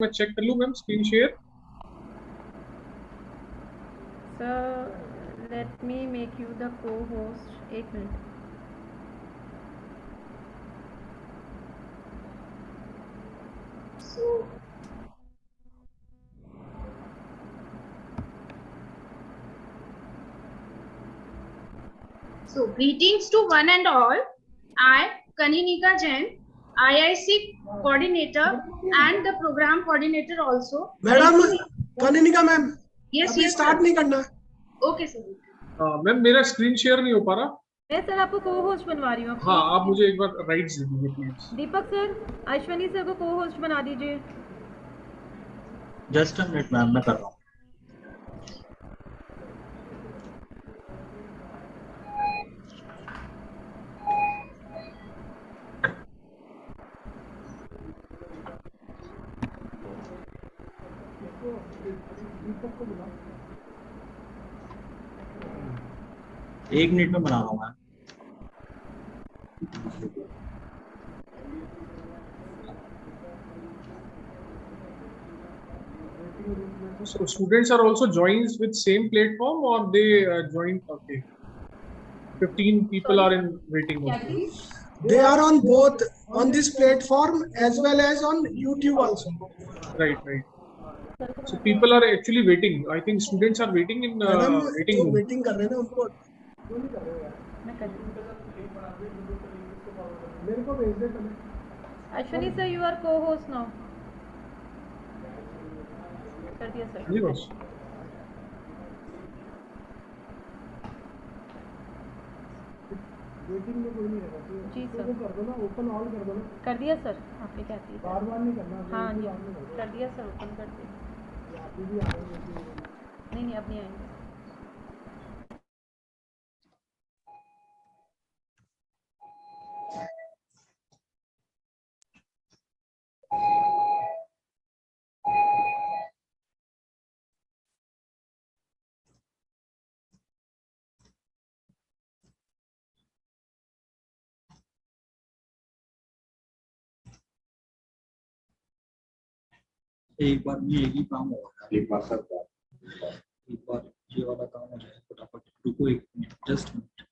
मैं चेक कर लूँ ma'am screen share? Sir, let me make you the co-host. एक minute. So greetings to one and all. I, Kaninika Jain, IIC coordinator and the program coordinator also. Madam Kaninika ma'am Yes, अभी yes, start sir. नहीं करना. Okay, sir. Ma'am मेरा screen share नहीं हो पा रहा. मैं सर आपको को-होस्ट बनवा रही हूँ. हाँ, आप मुझे एक बार राइट्स दे दीजिए please. Deepak sir, Ashwani sir को को-होस्ट बना दीजिए. जस्ट अ मिनट मैम, मैं कर रहा हूँ. एक मिनट में बना रहा हूँ मैं. So students are also joins with same platform or they join? Okay. 15 people are in waiting also. They are on both on this platform as well as on YouTube also. Right, right. So people are actually waiting. I think students are waiting in madam waiting जो room. Meeting कर रहे हैं ना उनको मैं कर दूँ. मेरे को भेज दे पहले. Ashwani sir, you are co-host now. कर दिया सर. जी बस. मीटिंग में कोई नहीं रहेगा. जी तो सर. वो कर दो ना, ओपन ऑल कर दो ना. कर दिया सर. आपने क्या किया? बार बार नहीं करना. हाँ जी, बाद में कर दो. कर दिया सर. ओपन कर दिया. आप भी आ रहे हैं. नहीं अब नहीं आएंगे. एक बार में एक ही काम होगा. एक बार ये वाला काम हो जाए फटाफट. रुको एक minute, just minute.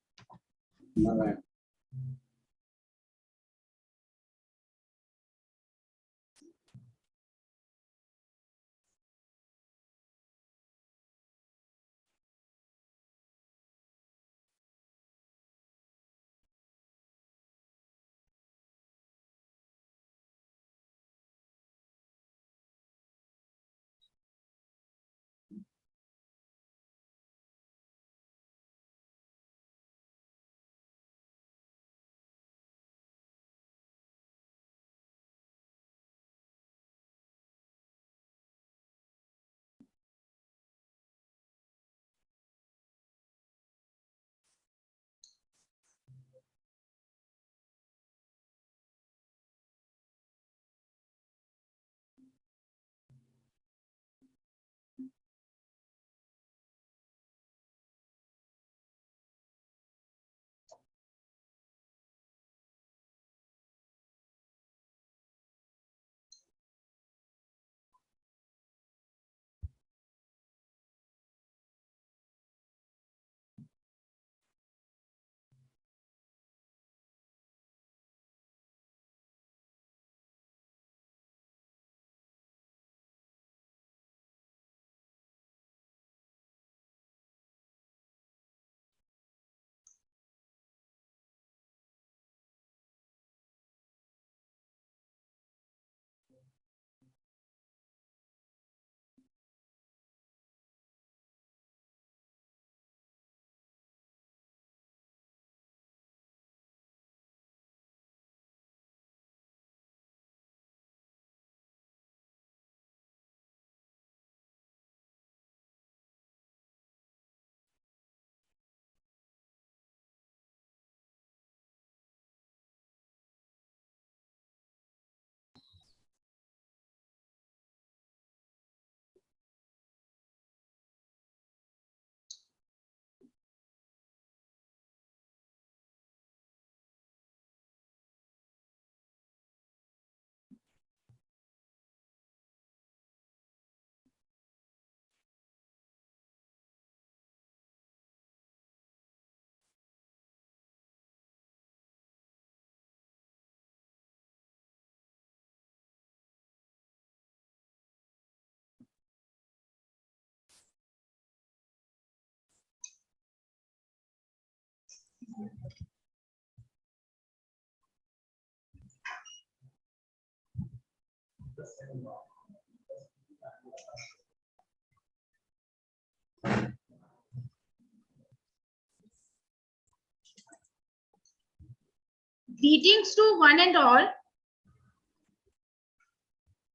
Greetings to one and all.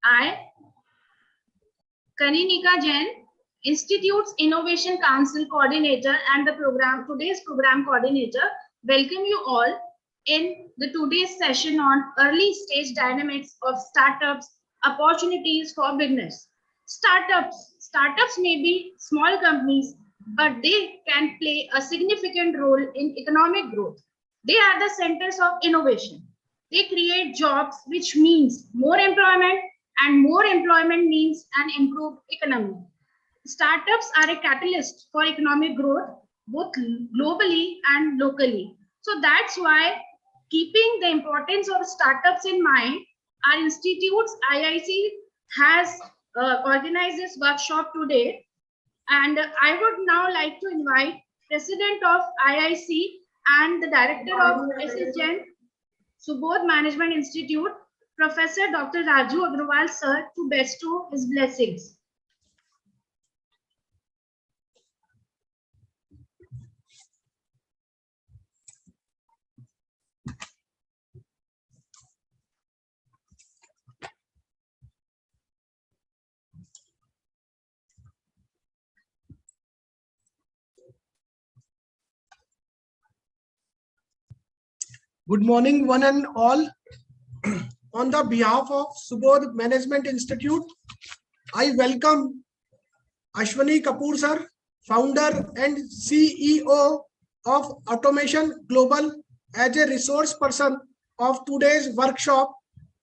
I, Kaninika Jain, Institute's Innovation Council Coordinator and the today's program coordinator, welcome you all in the today's session on early stage dynamics of startups, opportunities for beginners. Startups may be small companies, but they can play a significant role in economic growth. They are the centers of innovation. They create jobs, which means more employment, and more employment means an improved economy. Startups are a catalyst for economic growth, both globally and locally. So that's why, keeping the importance of startups in mind, our institute's IIC has organized this workshop today. And I would now like to invite President of IIC and the Director of SSGen, Subodh Management Institute, Professor Dr. Raju Agrawal sir, to bestow his blessings. Good morning, one and all. On the behalf of Subodh Management Institute, I welcome Ashwani Kapoor sir, founder and CEO of Automation Global, as a resource person of today's workshop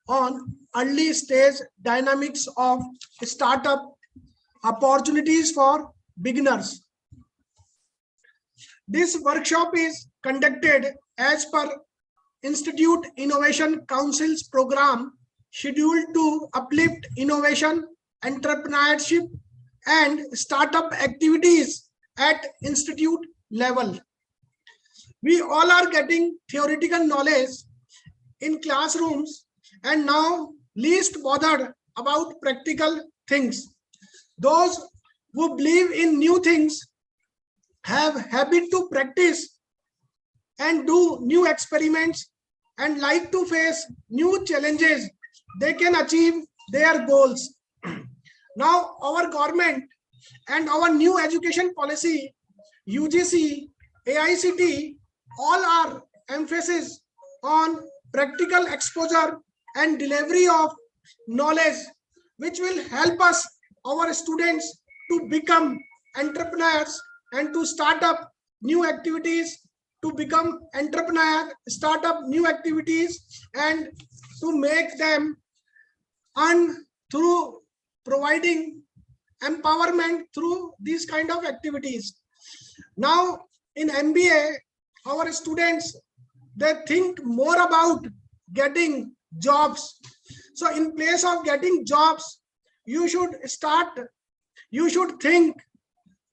on early stage dynamics of startup, opportunities for beginners. This workshop is conducted as per Institute Innovation Council's program scheduled to uplift innovation, entrepreneurship, and startup activities at institute level. We all are getting theoretical knowledge in classrooms and now least bothered about practical things. Those who believe in new things have habit to practice and do new experiments and like to face new challenges. They can achieve their goals. Now our government and our new education policy, UGC, AICT, all are emphasis on practical exposure and delivery of knowledge, which will help us, our students, to become entrepreneurs and to start up new activities, to become entrepreneur, start up new activities, and to make them earn through providing empowerment through these kind of activities. Now in MBA, our students, they think more about getting jobs. So in place of getting jobs, you should think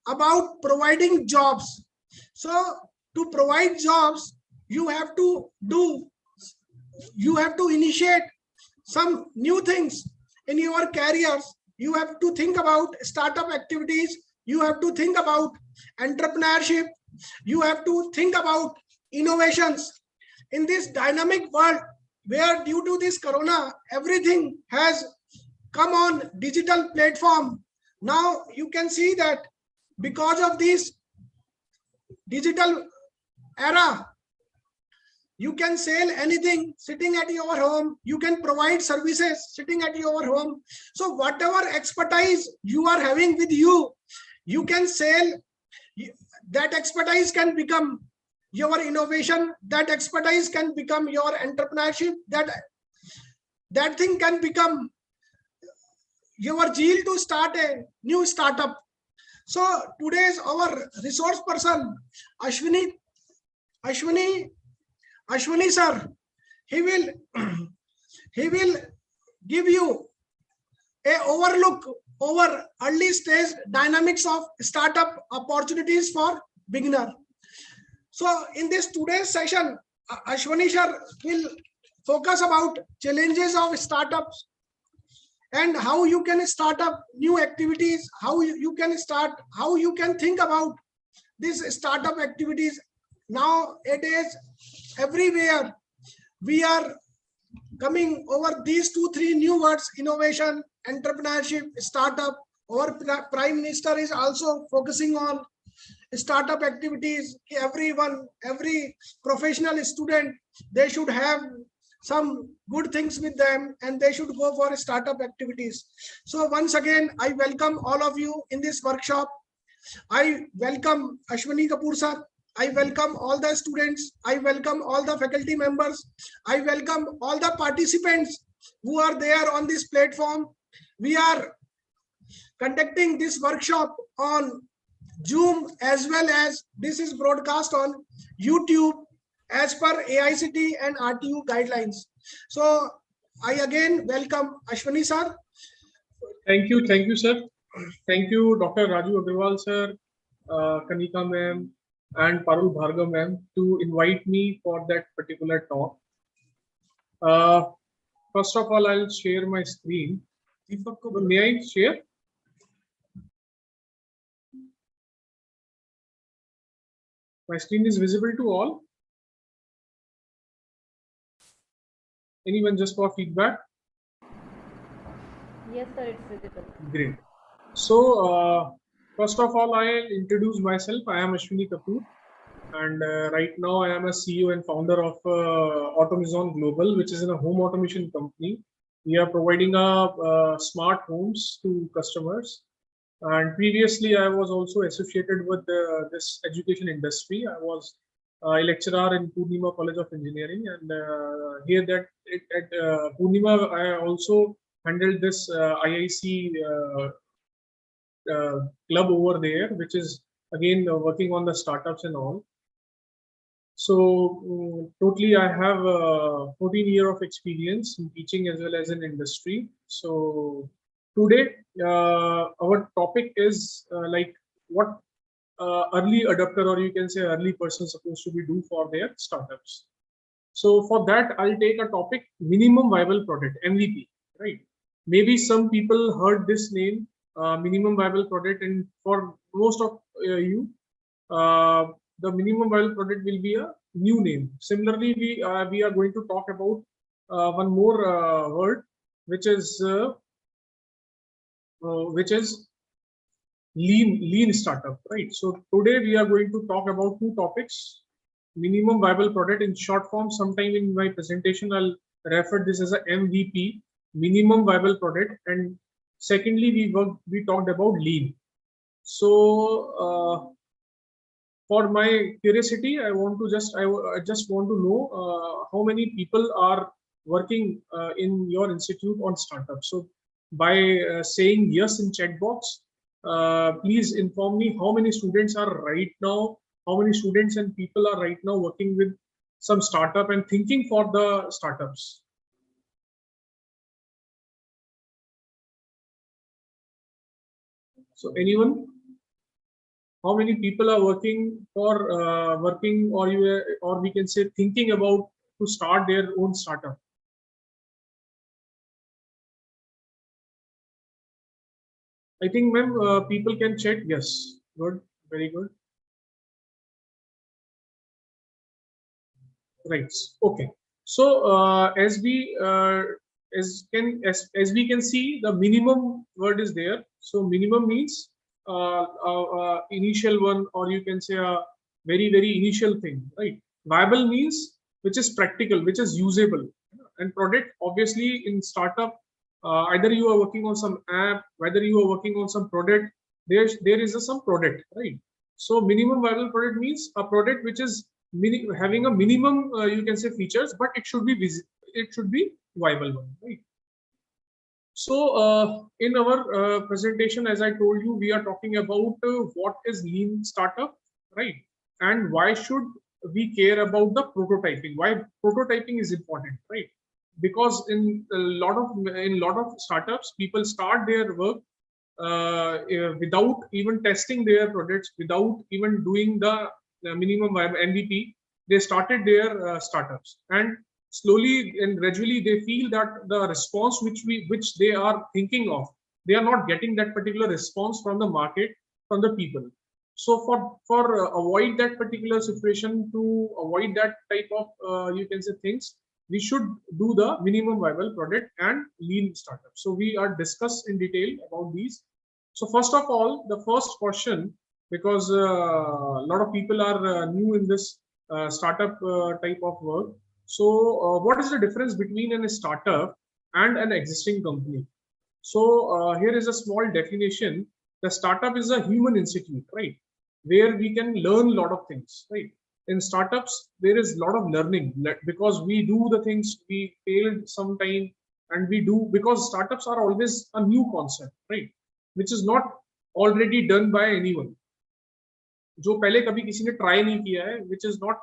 about providing jobs. So to provide jobs, you have to initiate some new things in your careers. You have to think about startup activities. You have to think about entrepreneurship. You have to think about innovations. In this dynamic world, where due to this corona, everything has come on digital platform. Now you can see that because of this digital era, you can sell anything sitting at your home. You can provide services sitting at your home. So whatever expertise you are having with you, you can sell. That expertise can become your innovation. That expertise can become your entrepreneurship. That thing can become your zeal to start a new startup. So today's our resource person, Ashwani sir, he will give you a overlook over early stage dynamics of startup opportunities for beginner. So in this today's session, Ashwani sir will focus about challenges of startups and how you can start up new activities, how you can start, how you can think about these startup activities. Nowadays, everywhere we are coming over these 2-3 new words: innovation, entrepreneurship, startup. Our Prime Minister is also focusing on startup activities. Everyone, every professional student, they should have some good things with them and they should go for startup activities. So once again, I welcome all of you in this workshop. I welcome Ashwani Kapoor sir. I welcome all the students. I welcome all the faculty members. I welcome all the participants who are there on this platform. We are conducting this workshop on Zoom, as well as this is broadcast on YouTube as per AICTE and RTU guidelines. So I again welcome Ashwani sir. Thank you, sir. Thank you, Dr. Raju Agarwal sir, Kanika ma'am, and Parul Bhargav ma'am to invite me for that particular talk. First of all, I'll share my screen. May I share? My screen is visible to all. Anyone, just for feedback? Yes, sir, it's visible. Great. So, first of all, I'll introduce myself. I am Ashwani Kapoor, and right now I am a CEO and founder of Automizon Global, which is a home automation company. We are providing smart homes to customers. And previously, I was also associated with this education industry. I was a lecturer in Purnima College of Engineering, and here at Purnima, I also handled this IIC club over there, which is again working on the startups and all. So totally, I have 14 years of experience in teaching as well as in industry. So today, our topic is like what early adopter, or you can say early person, supposed to be do for their startups. So for that, I'll take a topic: minimum viable product, MVP. Right? Maybe some people heard this name, minimum viable product, and for most of you, the minimum viable product will be a new name. Similarly, we are going to talk about one more word, which is lean startup, right? So today we are going to talk about two topics: minimum viable product. In short form, sometime in my presentation, I'll refer this as a MVP, minimum viable product, and secondly, we talked about lean. So for my curiosity, I just want to know how many people are working in your institute on startups. So by saying yes in chat box, please inform me how many students are right now, how many students and people are right now working with some startup and thinking for the startups. So anyone? How many people are working for or we can say thinking about to start their own startup? I think, ma'am, people can check yes. Good, very good. Right. Okay. So as we can see, the minimum word is there. So minimum means initial one, or you can say a very initial thing, right? Viable means which is practical, which is usable, and product, obviously in startup, either you are working on some app, whether you are working on some product, there is some product, right? So minimum viable product means a product which is having a minimum you can say features, but it should be viable one, right? So in our presentation, as I told you, we are talking about what is lean startup, right? And why should we care about the prototyping? Why prototyping is important, right? Because in a lot of startups, people start their work without even testing their products, without even doing the minimum viable MVP, they started their startups, and slowly and gradually they feel that the response which they are thinking of, they are not getting that particular response from the market, from the people. So for avoid that particular situation, to avoid that type of you can say things, we should do the minimum viable product and lean startup. So we are discuss in detail about these. So first of all, the first question, because a lot of people are new in this startup type of work. So what is the difference between a startup and an existing company? So here is a small definition. The startup is a human institute, right? Where we can learn a lot of things, right? In startups, there is a lot of learning because we do the things we failed sometime, and we do because startups are always a new concept, right? Which is not already done by anyone. जो पहले कभी किसी ने try नहीं किया है, which is not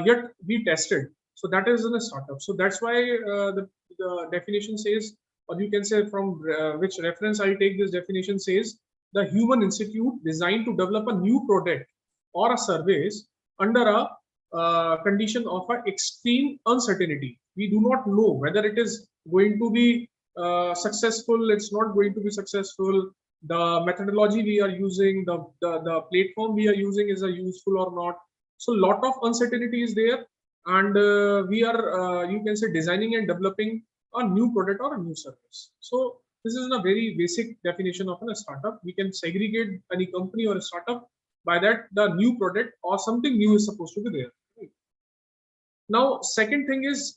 yet be tested. So that is in a startup. So that's why the definition says, or you can say from which reference I take this definition says, the human institute designed to develop a new product or a service under a condition of a extreme uncertainty. We do not know whether it is going to be successful, it's not going to be successful. The methodology we are using, the platform we are using is useful or not. So a lot of uncertainty is there, and we are you can say designing and developing a new product or a new service. So this is a very basic definition of a startup. We can segregate any company or a startup by that the new product or something new is supposed to be there. Now, second thing is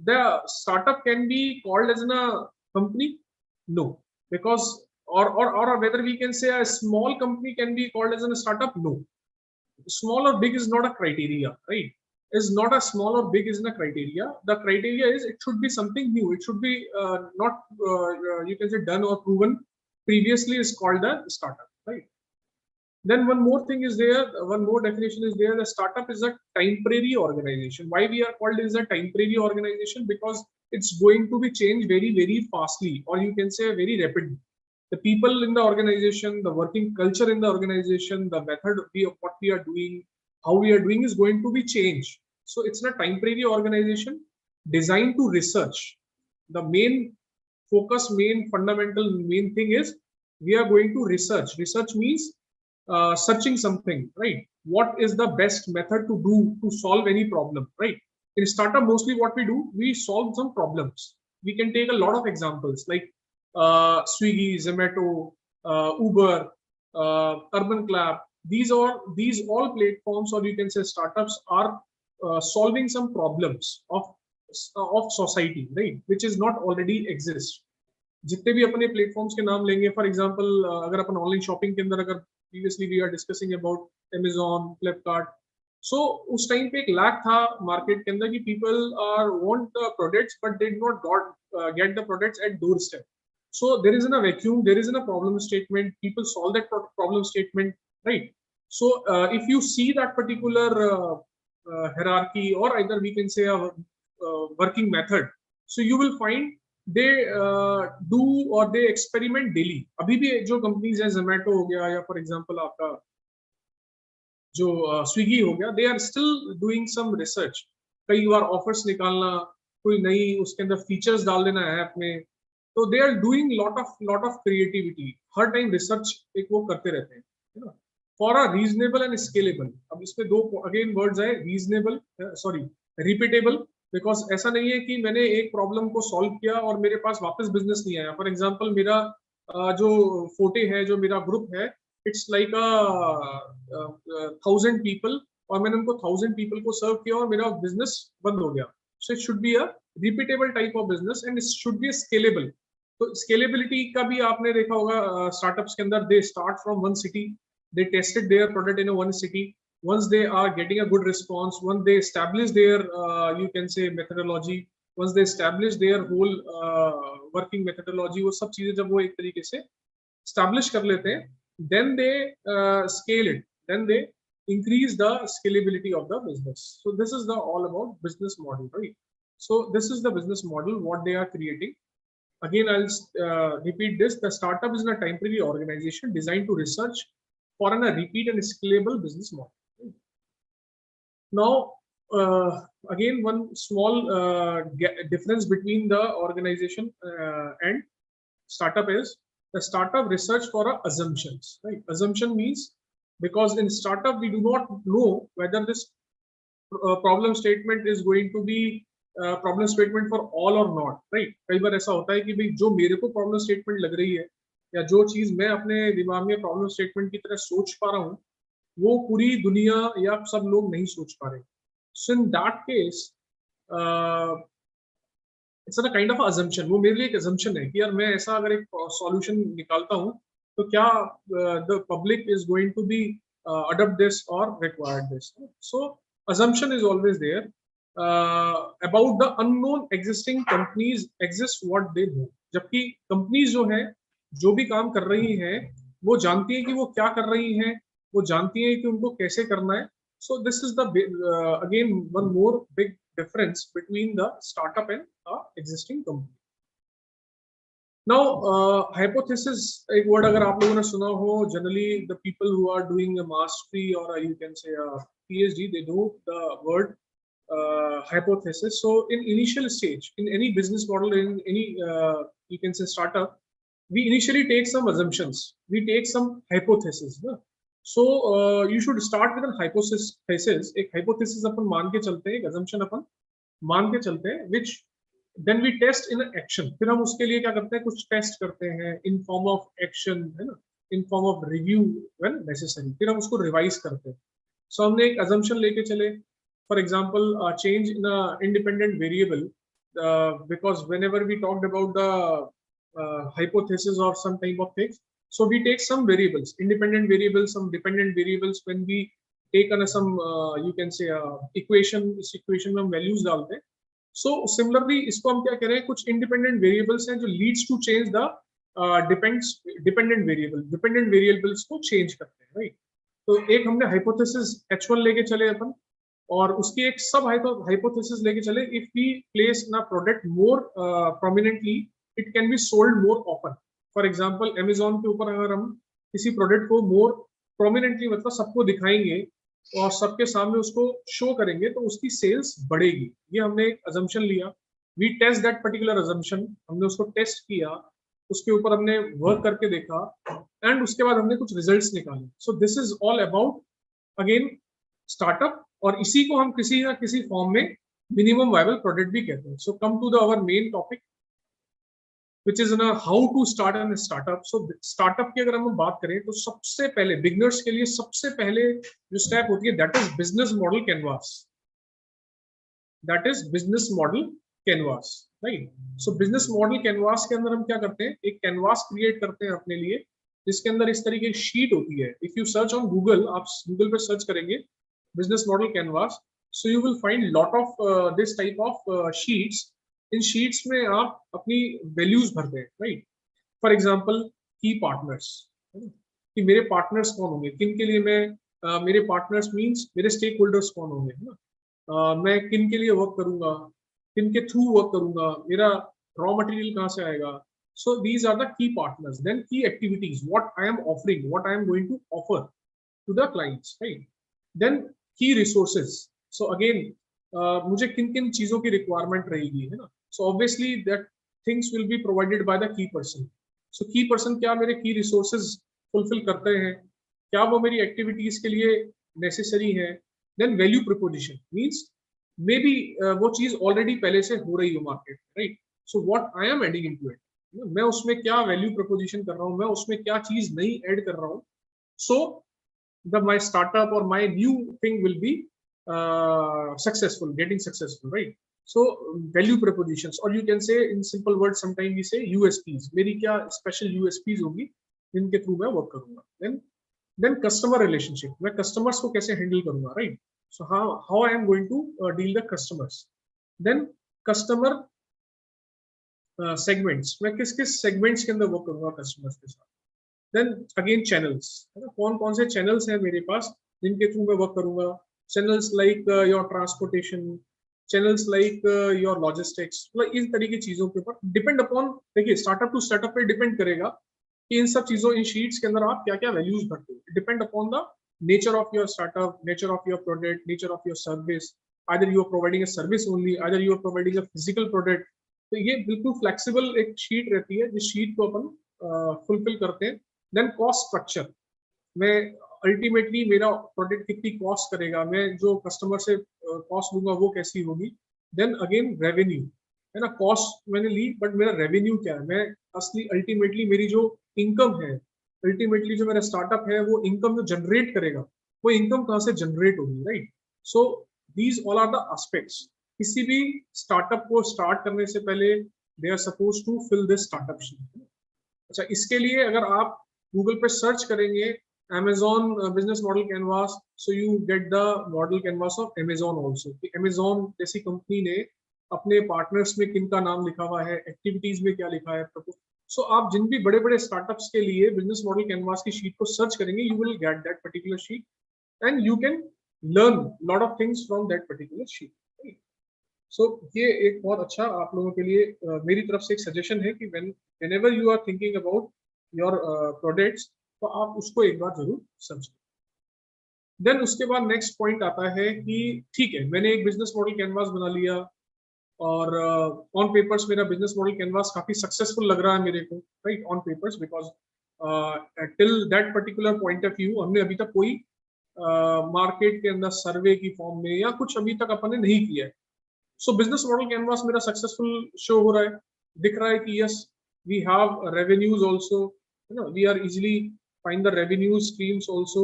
the startup can be called as a company. No, because or whether we can say a small company can be called as a startup. No, small or big is not a criteria, right? Is not a small or big isn't a criteria. The criteria is it should be something new. It should be not you can say done or proven previously is called a startup, right? Then one more thing is there. One more definition is there. The startup is a temporary organization. Why we are called as a temporary organization? Because it's going to be changed very, very fastly, or you can say very rapidly. The people in the organization, the working culture in the organization, the method of what we are doing, how we are doing is going to be changed. So it's a temporary organization designed to research. The main focus, main fundamental, main thing is we are going to research. Research means searching something, right? What is the best method to do to solve any problem, right? In startup, mostly what we do, we solve some problems. We can take a lot of examples like Swiggy, Zomato, Uber, Urban Clap. These all platforms, or you can say startups, are solving some problems of society, right? Which is not already exist. जितने भी अपने platforms के नाम लेंगे, for example अगर अपन online shopping के अंदर अगर previously we are discussing about Amazon, Flipkart, so उस टाइम पे एक लैक था मार्केट के अंदर कि people are want the products but they did not get the products at door step. So there is a vacuum, there is a problem statement, people solve that problem statement, right? So if you see that particular hierarchy, or either we can say a working method, so you will find they do or they experiment daily. अभी भी जो companies है, Zomato हो गया, या for example आपका जो Swiggy हो गया, they are still doing some research. कई बार offers निकालना, कोई नई उसके अंदर features डाल देना ऐप में. So they are doing lot of creativity. Her time research एक वो करते रहते हैं, है ना, for a reasonable and scalable. अब इसमें दो अगेन वर्ड्स है, रीजनेबल, सॉरी रिपीटेबल. बिकॉज ऐसा नहीं है कि मैंने एक प्रॉब्लम को सॉल्व किया और मेरे पास वापस बिजनेस नहीं आया. फॉर एग्जांपल मेरा जो फोटे है, जो मेरा ग्रुप है, इट्स लाइक 1000 पीपल, और मैंने उनको 1000 पीपल को सर्व किया और मेरा बिजनेस बंद हो गया. So it should be a repeatable type of business and it should B scalable. तो स्केलेबिलिटी का भी आपने देखा होगा स्टार्टअप्स के अंदर. They start from one city, they tested their product in one city. once they are getting a good response, once they establish their you can say methodology, once they establish their whole working methodology, वो सब चीजें जब वो एक तरीके से establish कर लेते हैं, then they scale it, then they increase the scalability of the business. So this is the all about business model, right? So this is the business model what they are creating. Again, I'll repeat this. The startup is a temporary organization designed to research for a repeat and scalable business model. Now, again, one small difference between the organization and startup is the startup research for assumptions, right? Assumption means because in startup we do not know whether this problem statement is going to be problem statement for all or not, right? कई बार ऐसा होता है कि भाई जो मेरे को problem statement लग रही है या जो चीज मैं अपने दिमाग में problem statement की तरह सोच पा रहा हूँ वो पूरी दुनिया या सब लोग नहीं सोच पा रहे. So in that case, it's a kind of assumption. वो मेरे लिए एक assumption है कि यार मैं ऐसा अगर एक solution निकालता हूँ तो क्या the public is going to be adopt this or require this. So assumption is always there about the unknown existing companies exist what they know. जबकि companies जो है जो भी काम कर रही हैं वो जानती हैं कि वो क्या कर रही हैं, वो जानती हैं कि उनको कैसे करना है. So this is the again one more big difference between the startup and existing company. Now hypothesis एक word अगर आप लोगों ने सुना हो, generally the people who are doing a mastery or you can say a PhD, they know the word hypothesis. So in initial stage, in any business model, in any you can say startup, we initially take some assumptions, we take some hypothesis. So you should start with a hypothesis. एक hypothesis अपन मान के चलते हैं, एक assumption अपन मान के चलते हैं, which then we test in action. फिर हम उसके लिए क्या करते हैं, कुछ टेस्ट करते हैं in form of action, है ना, in form of review when necessary. फिर हम उसको revise करते हैं. So हमने एक assumption लेके चले, for example, change in a independent variable, because whenever we talked about the hypothesis or some type of things, so we take some variables, independent variables, some dependent variables. When we take on some you can say equation, इस equation में हम values डालते हैं. So similarly इसको हम क्या कह रहे हैं, कुछ independent variables हैं जो leads to change the dependent variables को change करते हैं, right? तो एक हमने hypothesis H1 लेके चले अपन और उसकी एक सब hypothesis लेके चले. If we place a product more prominently, it can be sold more often. For example Amazon के ऊपर अगर हम किसी प्रोडक्ट को मोर प्रोमिनेंटली मतलब सबको दिखाएंगे और सबके सामने उसको शो करेंगे तो उसकी सेल्स बढ़ेगी. ये हमने एक assumption लिया. We test that particular assumption. हमने उसको टेस्ट किया, उसके ऊपर हमने वर्क करके देखा एंड उसके बाद हमने कुछ रिजल्ट्स निकाले. सो this is all about again startup और इसी को हम किसी ना किसी फॉर्म में मिनिमम वायबल प्रोडक्ट भी कहते हैं. So come to the our main topic which is how to start a startup. So startup की अगर हम बात करें तो सबसे पहले बिगनर्स के लिए सबसे पहले जो स्टेप होती है that is business model canvas. That is business model canvas, right? So business model canvas के अंदर हम क्या करते हैं, एक canvas create करते हैं अपने लिए जिसके अंदर इस तरीके की शीट होती है. If you search on Google, आप Google पे सर्च करेंगे business model canvas, so you will find lot of this type of sheets. In sheets में आप अपनी वैल्यूज भरते हैं, राइट? फॉर एग्जांपल की पार्टनर्स, कि मेरे पार्टनर्स कौन होंगे, किन के लिए मैं मेरे पार्टनर्स मींस मेरे स्टेक होल्डर्स कौन होंगे, है ना, मैं किन के लिए वर्क करूंगा, किन के थ्रू वर्क करूंगा, मेरा रॉ मटेरियल कहाँ से आएगा. So these are the key partners. Then key activities, what I am offering, what I am going to offer to the clients, right? Then key resources. So again मुझे किन किन चीजों की रिक्वायरमेंट रहेगी, है ना. So obviously that things will be provided by the key person. So key person क्या मेरे key resources fulfill करते हैं, क्या वो मेरी activities के लिए necessary है. Then value proposition means maybe वो चीज already पहले से हो रही हो market, right? So what I am adding into it, मैं उसमें क्या value proposition कर रहा हूँ, मैं उसमें क्या चीज नई add कर रहा हूँ. So my startup or my new thing will be successful, getting successful, right? So value propositions, or you can say in simple words, sometimes we say USPs. मेरी क्या special USPs होगी जिनके थ्रू मैं work करूंगा. Then customer relationship, मैं customers को कैसे handle करूंगा, right? So how I am going to deal the customers. Then customer segments, मैं किस किस segments के अंदर वर्क करूंगा customers के साथ. Then again channels, कौन कौन से channels हैं मेरे पास जिनके थ्रू मैं वर्क करूंगा. Channels like your transportation, channels like your logistics, मतलब इस तरीके की चीजों के ऊपर डिपेंड अपॉन. देखिए स्टार्टअप टू स्टार्टअप पे डिपेंड करेगा कि इन सब चीजों, इन शीट्स के अंदर आप क्या क्या वैल्यूज भरते हो, depend upon the nature of your startup, nature of your product, nature of your service, either you are providing a service only, either you are providing a physical product. तो ये बिल्कुल फ्लेक्सिबल एक sheet रहती है, जिस sheet को अपन fulfil करते हैं। देन कॉस्ट स्ट्रक्चर, मैं अल्टीमेटली मेरा प्रोडक्ट कितनी कॉस्ट करेगा, मैं जो कस्टमर से कॉस्ट लूंगा वो कैसी होगी। देन अगेन रेवेन्यू, है ना, कॉस्ट मैंने ली बट मेरा रेवेन्यू क्या है, मैं असली अल्टीमेटली मेरी जो इनकम है, अल्टीमेटली जो मेरा स्टार्टअप है वो इनकम जो जनरेट करेगा, वो इनकम कहाँ से जनरेट होगी, right. So these all are the aspects. किसी भी स्टार्टअप को स्टार्ट करने से पहले they are suppose to fill this startup sheet. अच्छा, इसके लिए अगर आप गूगल पे सर्च करेंगे Amazon business model canvas, so you get the model canvas of Amazon also. Amazon जैसी कंपनी ने अपने पार्टनर्स में किन का नाम लिखा हुआ है, एक्टिविटीज में क्या लिखा है। सो आप जिन भी बड़े बड़े स्टार्टअप्स के लिए बिजनेस मॉडल कैनवास की शीट को सर्च करेंगे, you will get that particular sheet and you can learn lot of things from that particular sheet. So ये एक बहुत अच्छा आप लोगों के लिए मेरी तरफ से एक सजेशन है कि whenever you are thinking about your products, तो आप उसको एक बार जरूर समझें। देन उसके बाद नेक्स्ट पॉइंट आता है कि ठीक है, मैंने एक बिजनेस मॉडल कैनवास बना लिया और ऑन पेपर्स मेरा बिजनेस मॉडल कैनवास काफी सक्सेसफुल लग रहा है मेरे को, right, on papers, because till that particular point of view हमने अभी तक कोई मार्केट के अंदर सर्वे की फॉर्म में या कुछ अभी तक अपन ने नहीं किया है। सो बिजनेस मॉडल कैनवास मेरा सक्सेसफुल शो हो रहा है, दिख रहा है कि yes we have revenues also, है ना, we are easily find the revenue streams also.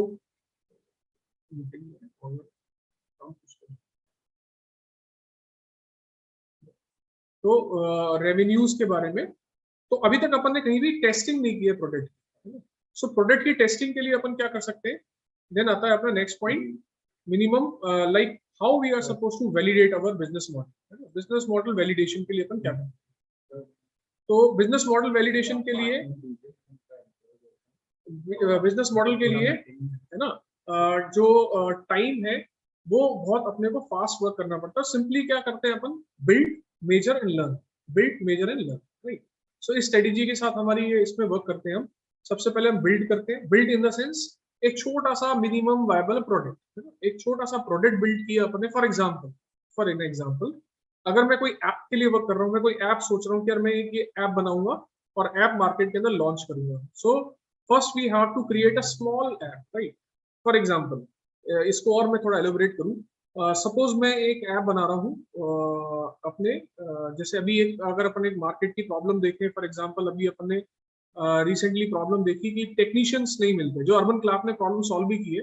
तो रेवेन्यूज के बारे में, तो अभी तक अपन ने कहीं भी टेस्टिंग नहीं की है प्रोडक्ट की। सो प्रोडक्ट की टेस्टिंग के लिए अपन क्या कर सकते हैं, देन आता है अपना next point, minimum like how we are suppose to validate our business model. Business model validation के लिए अपन क्या करें, तो बिजनेस मॉडल वैलिडेशन के लिए, बिजनेस मॉडल के लिए, है ना, जो टाइम है वो बहुत अपने को फास्ट वर्क करना पड़ता है। सिंपली क्या करते हैं अपन, build measure and learn, build measure and learn, right. So इस स्ट्रेटेजी के साथ हमारी ये इसमें वर्क करते हैं हम। सबसे पहले हम बिल्ड करते हैं, बिल्ड इन द सेंस एक छोटा सा मिनिमम वायबल प्रोडक्ट, एक छोटा सा प्रोडक्ट बिल्ड किया अपने। फॉर एग्जांपल अगर मैं कोई ऐप के लिए वर्क कर रहा हूँ, मैं कोई ऐप सोच रहा हूँ कि यार मैं एक ये ऐप बनाऊंगा और ऐप मार्केट के अंदर लॉन्च करूंगा। So first we have to create a small app, right. For example इसको और मैं थोड़ा एलिब्रेट करूँ, सपोज मैं एक ऐप बना रहा हूँ अपने जैसे अभी एक, अगर अपन एक मार्केट की प्रॉब्लम देखें, फॉर एग्जांपल अभी अपन ने रिसेंटली प्रॉब्लम देखी कि टेक्नीशियंस नहीं मिलते, जो अर्बन क्लैप ने प्रॉब्लम सॉल्व भी की है।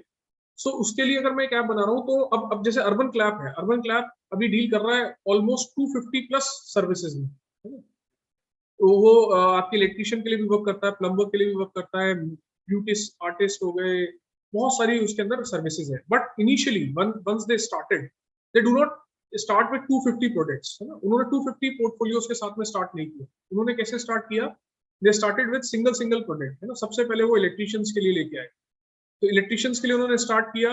सो उसके लिए अगर मैं एक ऐप बना रहा हूँ, तो अब जैसे अर्बन क्लैप है, अर्बन क्लैप अभी डील कर रहा है ऑलमोस्ट 250 प्लस सर्विसेज में, है ना। तो वो आपके इलेक्ट्रिशियन के लिए भी वर्क करता है, प्लम्बर के लिए भी वर्क करता है, ब्यूटी आर्टिस्ट हो गए, बहुत सारी उसके अंदर सर्विसेज है। But initially once they started, they do not start with 250 products, है ना। उन्होंने 250 पोर्टफोलियोज के साथ में स्टार्ट नहीं किया। उन्होंने कैसे स्टार्ट किया, दे स्टार्टेड विद सिंगल प्रोडक्ट, है ना। सबसे पहले वो इलेक्ट्रिशियंस के लिए लेके आए, तो इलेक्ट्रिशियंस के लिए उन्होंने स्टार्ट किया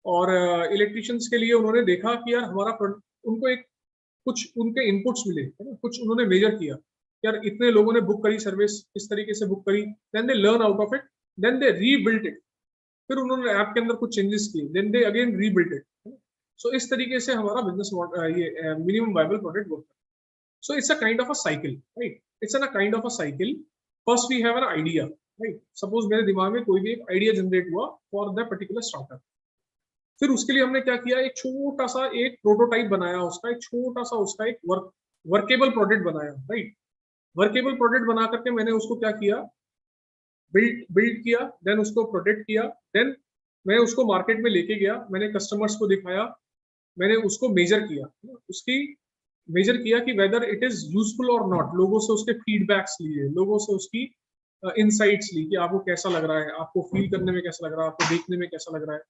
और इलेक्ट्रिशियंस के लिए उन्होंने देखा कि यार हमारा उनको एक कुछ उनके इनपुट्स मिले, है ना, कुछ उन्होंने मेजर किया, यार इतने लोगों ने बुक करी सर्विस, इस तरीके से बुक करी, then they learn out of it, then they rebuilt it, फिर उन्होंने ऐप के अंदर कुछ चेंजेस किए, then they again rebuilt it. So इस तरीके से हमारा बिजनेस ये मिनिमम वायबल प्रोडक्ट वर्क है। So it's a kind of a cycle, right, it's a kind of a cycle. First we have an idea, right, suppose मेरे दिमाग में कोई भी एक आइडिया जनरेट हुआ फॉर द पर्टिकुलर स्टार्टअप, फिर उसके लिए हमने क्या किया, एक छोटा सा एक प्रोटोटाइप बनाया, उसका एक छोटा सा उसका एक वर्केबल प्रोडक्ट बनाया, राइट। वर्केबल प्रोडक्ट बना करके मैंने उसको क्या किया, बिल्ड किया, देन उसको प्रोडक्ट किया, देन मैं उसको मार्केट में लेके गया, मैंने कस्टमर्स को दिखाया, मैंने उसको मेजर किया, उसकी मेजर किया कि वेदर इट इज यूजफुल और नॉट, लोगों से उसके फीडबैक्स लिए, लोगों से उसकी इनसाइट्स ली कि आपको कैसा लग रहा है, आपको फील करने में कैसा लग रहा है, आपको देखने में कैसा लग रहा है।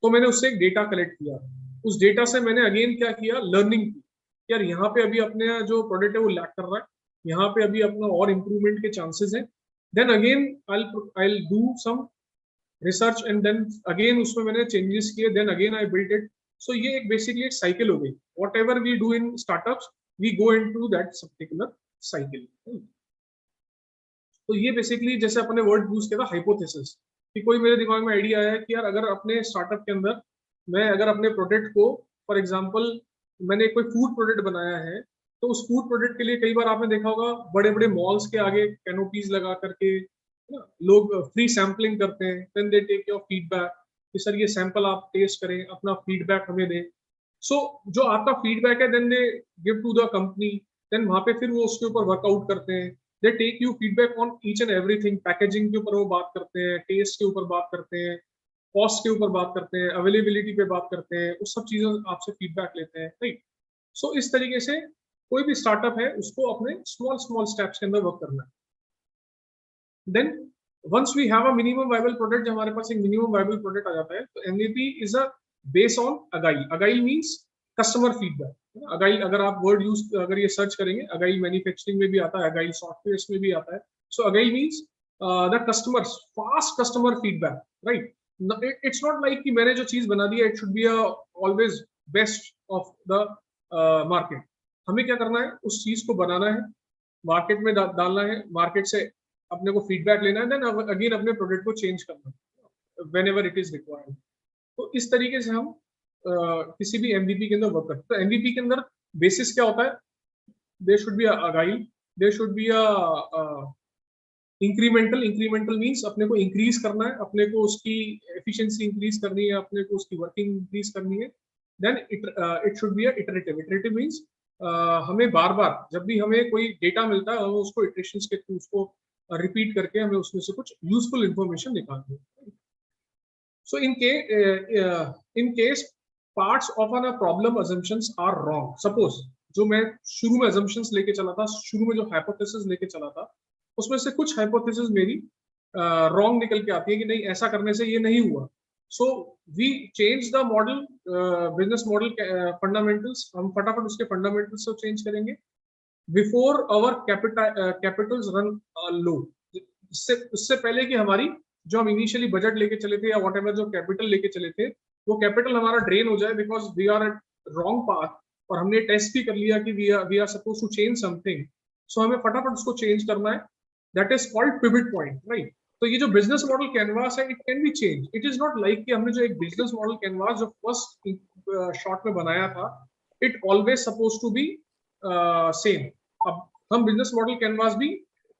तो मैंने उससे एक डेटा कलेक्ट किया, उस डेटा से मैंने अगेन क्या किया, लर्निंग की, यार यहाँ पे अभी अपने जो प्रोडक्ट है वो लैक कर रहा है, यहाँ पे अभी अपना और इम्प्रूवमेंट के चांसेस हैं। Then again I'll do some research and then again उसमें मैंने चेंजेस किए, then again I build it. So ये एक बेसिकली एक साइकिल हो गई, what ever we do in startups we go into that particular cycle. तो ये बेसिकली जैसे अपने वर्ड यूज किया था हाइपोथेसिस, कि कोई मेरे दिमाग में आइडिया आया कि यार अगर अपने स्टार्टअप के अंदर मैं अगर अपने प्रोडक्ट को, फॉर एग्जांपल मैंने कोई फूड प्रोडक्ट बनाया है, तो उस फूड प्रोडक्ट के लिए कई बार आपने देखा होगा बड़े बड़े मॉल्स के आगे कैनोपीज लगा करके ना, लोग फ्री सैम्पलिंग करते हैं, then they take your feedback कि सर ये सैंपल आप टेस्ट करें, अपना फीडबैक हमें दें। सो जो आपका फीडबैक है then they give to the company, then वहां पे फिर वो उसके ऊपर वर्कआउट करते हैं, they take you feedback on each and everything, packaging के ऊपर वो बात करते हैं, टेस्ट के ऊपर बात करते हैं, कॉस्ट के ऊपर बात करते हैं, अवेलेबिलिटी पे बात करते हैं, उस सब चीजों आपसे फीडबैक लेते हैं, राइट। सो इस तरीके से कोई भी स्टार्टअप है उसको अपने स्मॉल स्मॉल स्टेप्स के अंदर वर्क करना है। Then once we have a minimum viable product, जब हमारे पास एक मिनिमम वायबल प्रोडक्ट आ जाता है, तो MVP is a base on agile. Agile means customer feedback. Agile अगर आप वर्ड यूज अगर ये सर्च करेंगे, अगाइल मैन्युफैक्चरिंग में भी आता है, अगाइल सॉफ्टवेयर में भी आता है। So agile means the customers fast customer feedback, right. It's not like कि मैंने जो चीज बना दी है it should be always best of the market. हमें क्या करना है, उस चीज को बनाना है, मार्केट में डालना है, मार्केट से अपने को फीडबैक लेना है, देन अगेन अपने प्रोडक्ट को चेंज करना है व्हेनेवर इट इज रिक्वायर्ड। तो इस तरीके से हम किसी भी एमवीपी के अंदर वर्क करते हैं। तो एमवीपी के अंदर बेसिस क्या होता है, there should be agile, there should be incremental. Incremental means अपने को इंक्रीज करना है, अपने को उसकी एफिशिएंसी इंक्रीज करनी है, अपने को उसकी वर्किंग इंक्रीज करनी है। Then it should be iterative. Iterative means हमें बार बार जब भी हमें कोई डेटा मिलता है, हम उसको इटरेशंस के थ्रू उसको रिपीट करके हमें उसमें से कुछ यूजफुल इंफॉर्मेशन निकालनी है। So in case parts of an problem assumptions are wrong, suppose जो मैं शुरू में assumptions लेके चला था, शुरू में जो हाइपोथेसिस लेके चला था, उसमें से कुछ हाइपोथेसिस मेरी रॉन्ग निकल के आती है कि नहीं ऐसा करने से ये नहीं हुआ। So we change the model, business model fundamentals, हम फटाफट उसके फंडामेंटल्स को चेंज करेंगे before our capitals run low. उससे पहले कि हमारी जो हम इनिशियली बजट लेके चले थे या व्हाटएवर जो कैपिटल लेके चले थे, वो कैपिटल हमारा ड्रेन हो जाए because we are at wrong path, और हमने टेस्ट भी कर लिया कि we are suppose to change something. So हमें फटाफट उसको चेंज करना है, that is called pivot point, right. तो ये जो बिजनेस मॉडल कैनवास है, it can be change. It is not like कि हमने जो एक बिजनेस मॉडल कैनवास जो फर्स्ट शॉट में बनाया था, it always suppose to be same. अब हम बिजनेस मॉडल कैनवास भी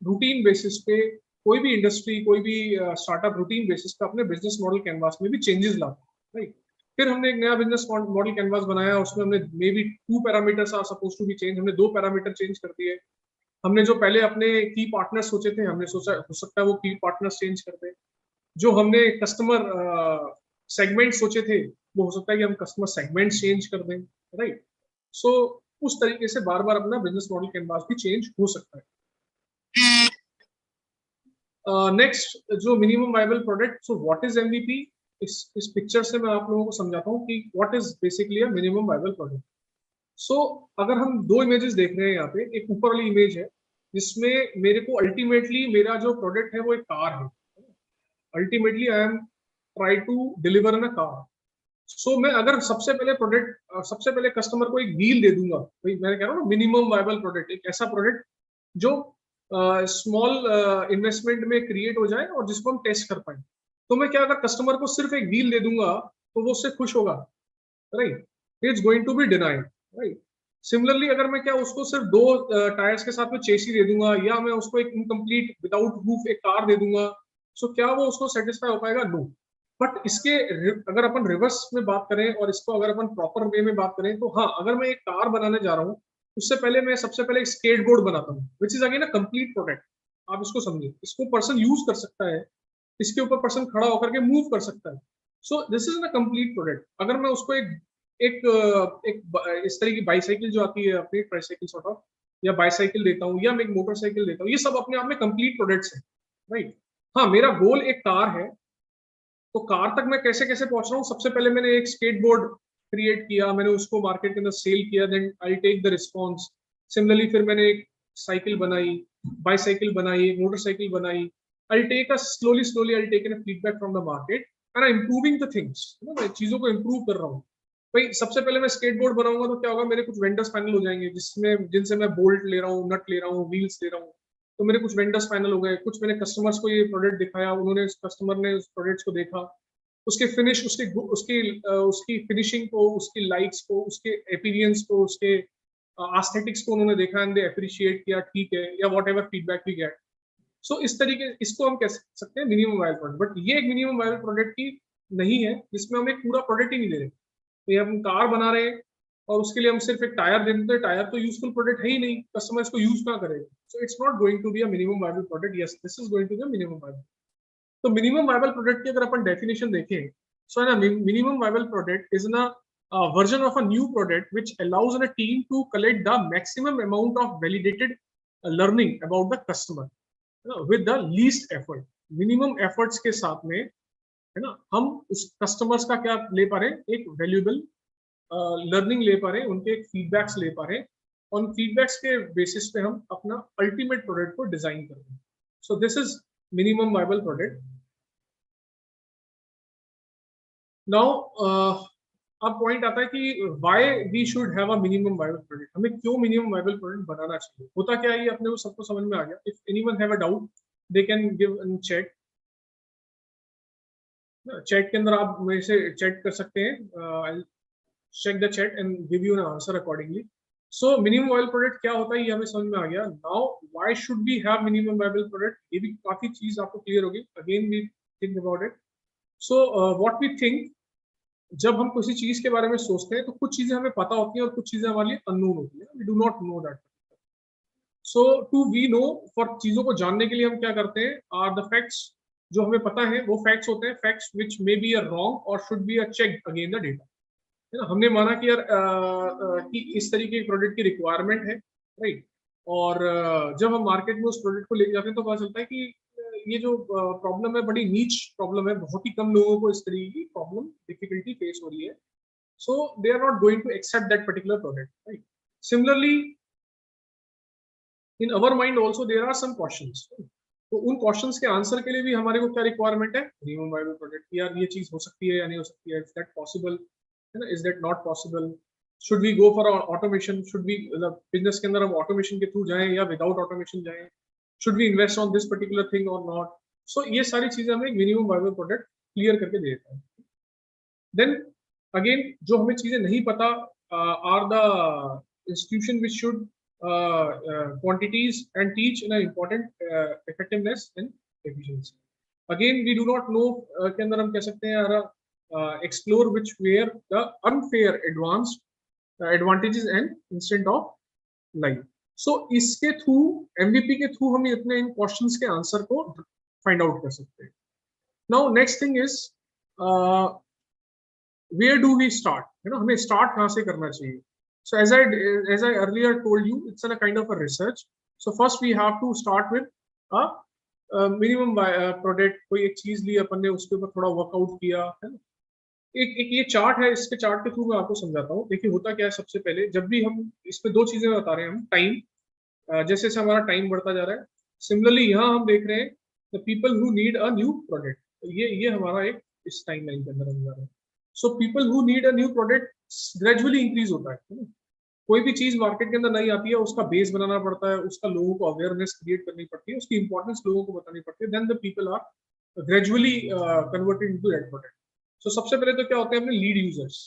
रूटीन बेसिस पे, कोई भी इंडस्ट्री, कोई भी स्टार्टअप रूटीन बेसिस पे अपने बिजनेस मॉडल कैनवास में भी चेंजेस लाते हैं, राइट। फिर हमने एक नया बिजनेस मॉडल कैनवास बनाया, उसमें हमने maybe 2 parameters are suppose to be change, हमने 2 पैरामीटर चेंज कर दिए। हमने जो पहले अपने की पार्टनर्स सोचे थे, हमने सोचा हो सकता है वो की पार्टनर्स चेंज कर दें। जो हमने कस्टमर सेगमेंट सोचे थे, वो हो सकता है कि हम कस्टमर सेगमेंट चेंज कर दें, राइट। सो उस तरीके से बार बार अपना बिजनेस मॉडल कैनवास भी चेंज हो सकता है। नेक्स्ट जो minimum viable product, so what is MVP, इस पिक्चर से मैं आप लोगों को समझाता हूँ कि what is basically a minimum viable product. So अगर हम 2 इमेजेस देख रहे हैं यहाँ पे, एक ऊपर वाली इमेज है जिसमें मेरे को अल्टीमेटली मेरा जो प्रोडक्ट है वो एक कार है। Ultimately I am try to deliver in a car. So मैं अगर सबसे पहले कस्टमर को एक व्हील दे दूंगा, भाई मैं कह रहा हूँ ना मिनिमम वायबल प्रोडक्ट, एक ऐसा प्रोडक्ट जो स्मॉल इन्वेस्टमेंट में क्रिएट हो जाए और जिसको हम टेस्ट कर पाए। तो मैं क्या अगर कस्टमर को सिर्फ एक व्हील दे दूंगा तो वो उससे खुश होगा, right. It's going to be denied, right. Similarly अगर मैं क्या उसको सिर्फ 2 टायर्स के साथ में चेसी दे दूंगा, या मैं उसको एक इनकम्प्लीट विदाउट रूफ एक कार दे दूंगा, सो क्या वो उसको सेटिस्फाई हो पाएगा? नो। बट इसके अगर अपन रिवर्स में बात करें और इसको अगर अपन प्रॉपर वे में बात करें, तो हाँ, अगर मैं एक कार बनाने जा रहा हूँ, उससे पहले मैं सबसे पहले एक स्केट बोर्ड बनाता हूँ, which is again a complete product. आप इसको समझिए, इसको पर्सन यूज कर सकता है, इसके ऊपर पर्सन खड़ा होकर के मूव कर सकता है। सो this is a complete product. अगर मैं उसको एक इस तरह की बाईसाइकिल जो आती है, अपनी ट्राईसाइकिल सॉर्ट ऑफ, या बाईसाइकिल देता हूँ, या मैं एक मोटरसाइकिल देता हूँ, ये सब अपने आप में कंप्लीट प्रोडक्ट्स हैं, राइट। हाँ, मेरा गोल एक कार है, तो कार तक मैं कैसे कैसे पहुंच रहा हूँ? सबसे पहले मैंने एक स्केटबोर्ड क्रिएट किया, मैंने उसको मार्केट के अंदर सेल किया, then I take the response. Similarly फिर मैंने एक साइकिल बनाई, बाईसाइकिल बनाई, मोटरसाइकिल बनाई। I take a slowly I take a feedback from the market and I improving the things. मैं चीजों को इम्प्रूव कर रहा हूँ। भाई सबसे पहले मैं स्केटबोर्ड बनाऊंगा तो क्या होगा, मेरे कुछ वेंडर्स फाइनल हो जाएंगे जिनसे मैं बोल्ट ले रहा हूँ, नट ले रहा हूँ, व्हील्स ले रहा हूँ। तो मेरे कुछ वेंडर्स फाइनल हो गए, कुछ मैंने कस्टमर्स को ये प्रोडक्ट दिखाया, उन्होंने कस्टमर ने उस प्रोडक्ट्स को देखा, उसके फिनिश, उसकी फिनिशिंग को, उसकी लाइट्स को, उसके अपीयरेंस को, उसके एस्थेटिक्स को उन्होंने देखा एंड दे अप्रिशिएट किया, ठीक है, या what feedback we get. So इस तरीके, इसको हम कह सकते हैं मिनिमम वायबल प्रोडक्ट। बट ये एक मिनिमम वायबल प्रोडक्ट की नहीं है जिसमें हम एक पूरा प्रोडक्ट ही नहीं दे रहे। तो ये हम कार बना रहे हैं और उसके लिए हम सिर्फ एक टायर दे देते हैं, टायर तो यूजफुल प्रोडक्ट है ही नहीं, कस्टमर इसको यूज ना करेगा। So it's not going to be a minimum viable product. Yes, this is going to be a minimum viable. तो मिनिमम वायबल प्रोडक्ट की अगर अपन डेफिनेशन देखें, सो ना मिनिमम वायबल प्रोडक्ट इज ना version of a new product which allows a team to collect the maximum amount of validated learning about the customer with the least effort। minimum efforts के साथ में, है ना, हम उस customers का क्या ले पा रहे हैं, एक वैल्यूएबल लर्निंग ले पा रहे हैं, उनके फीडबैक्स ले पा रहे हैं, और उन फीडबैक्स के बेसिस पे हम अपना अल्टीमेट प्रोडक्ट को डिजाइन कर रहे हैं। So this is minimum viable product. Now अब पॉइंट आता है कि why we should have a minimum viable product. हमें क्यों मिनिमम वायबल प्रोडक्ट बनाना चाहिए, होता क्या है, ये अपने को सबको समझ में आ गया। If anyone have a doubt they can give in chat. Chat के अंदर आप मेरे से चैट कर सकते हैं। I check the chat and give you an answer accordingly. So minimum viable product क्या होता है ये हमें समझ में आ गया। Now why should we have minimum viable product, ये भी काफी चीज आपको क्लियर होगी। Again we think about it. So what we think, जब हम किसी चीज के बारे में सोचते हैं तो कुछ चीजें हमें पता होती हैं और कुछ चीजें हमारे लिए अननोन होती है। We do not know that. So to we know, for चीजों को जानने के लिए हम क्या करते हैं, आर द फैक्ट्स। जो हमें पता है वो फैक्ट्स होते हैं, facts which may be a wrong और should be a check again the data. है ना, हमने माना कि यार कि इस तरीके के प्रोडक्ट की रिक्वायरमेंट है, राइट। और जब हम मार्केट में उस प्रोडक्ट को लेके जाते हैं तो पता चलता है कि ये जो प्रॉब्लम है बड़ी नीच प्रॉब्लम है, बहुत ही कम लोगों को इस तरीके की प्रॉब्लम डिफिकल्टी फेस हो रही है। So they are not going to accept that particular product, right. Similarly in our mind also there are some questions. तो उन क्वेश्चंस के आंसर के लिए भी हमारे को क्या रिक्वायरमेंट है, मिनिमम वायबल प्रोडक्ट। यार ये चीज हो सकती है या नहीं हो सकती है, इज दैट पॉसिबल, है ना, is that not possible, should we go for automation, should we business के अंदर हम ऑटोमेशन के थ्रू जाएं या विदाउट ऑटोमेशन जाएं, should we invest on this particular thing और नॉट। सो ये सारी चीजें हमें मिनिमम वायबल प्रोडक्ट क्लियर करके दे देता है। देन अगेन जो हमें चीजें नहीं पता, are the institution which should quantities and teach in an important effectiveness and efficiency. Again we do not know के अंदर हम कह सकते हैं यार explore which were the unfair advantages and instant of life. So इसके थ्रू, MVP के through हम इतने इन क्वेश्चंस के आंसर को फाइंड आउट कर सकते हैं। Now next thing is where do we start, है ना, हमें स्टार्ट कहाँ से करना चाहिए। So as I earlier told you, it's a kind of a research. So first we have to start with a minimum product। कोई एक चीज ली अपन ने, उसके ऊपर थोड़ा वर्कआउट किया, है ना। एक ये चार्ट है, इसके चार्ट के थ्रू मैं आपको समझाता हूँ। देखिए होता क्या है, सबसे पहले जब भी हम इसमें दो चीजें बता रहे हैं, हम टाइम, जैसे जैसे हमारा टाइम बढ़ता जा रहा है, सिमिलरली यहाँ हम देख रहे हैं the people who need a new product. ये हमारा एक इस टाइम लाइन के अंदर हम जा रहे हैं। So people who need a new product gradually increase होता है। कोई भी चीज मार्केट के अंदर नहीं आती है, उसका बेस बनाना पड़ता है, उसका लोगों को अवेयरनेस क्रिएट करनी पड़ती है, उसकी इंपॉर्टेंस लोगों को बतानी पड़ती है, then the people are gradually converted into that product. So सबसे पहले तो क्या होते हैं अपने लीड यूजर्स।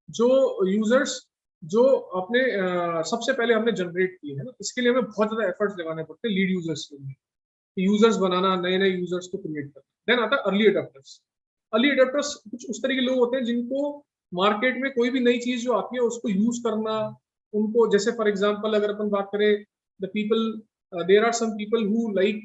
जो यूजर्स जो अपने सबसे पहले हमने जनरेट किए हैं ना, इसके लिए हमें बहुत ज्यादा एफर्ट्स लगाने पड़ते हैं लीड यूजर्स के लिए, यूजर्स बनाना, नए नए यूजर्स को क्रिएट करना। देन आता है अर्ली अडॉप्टर्स। अर्ली अडॉप्टर्स कुछ उस तरह के लोग होते हैं जिनको मार्केट में कोई भी नई चीज जो आती है उसको यूज करना, उनको, जैसे फॉर एग्जांपल अगर अपन बात करें the people, there are some people who like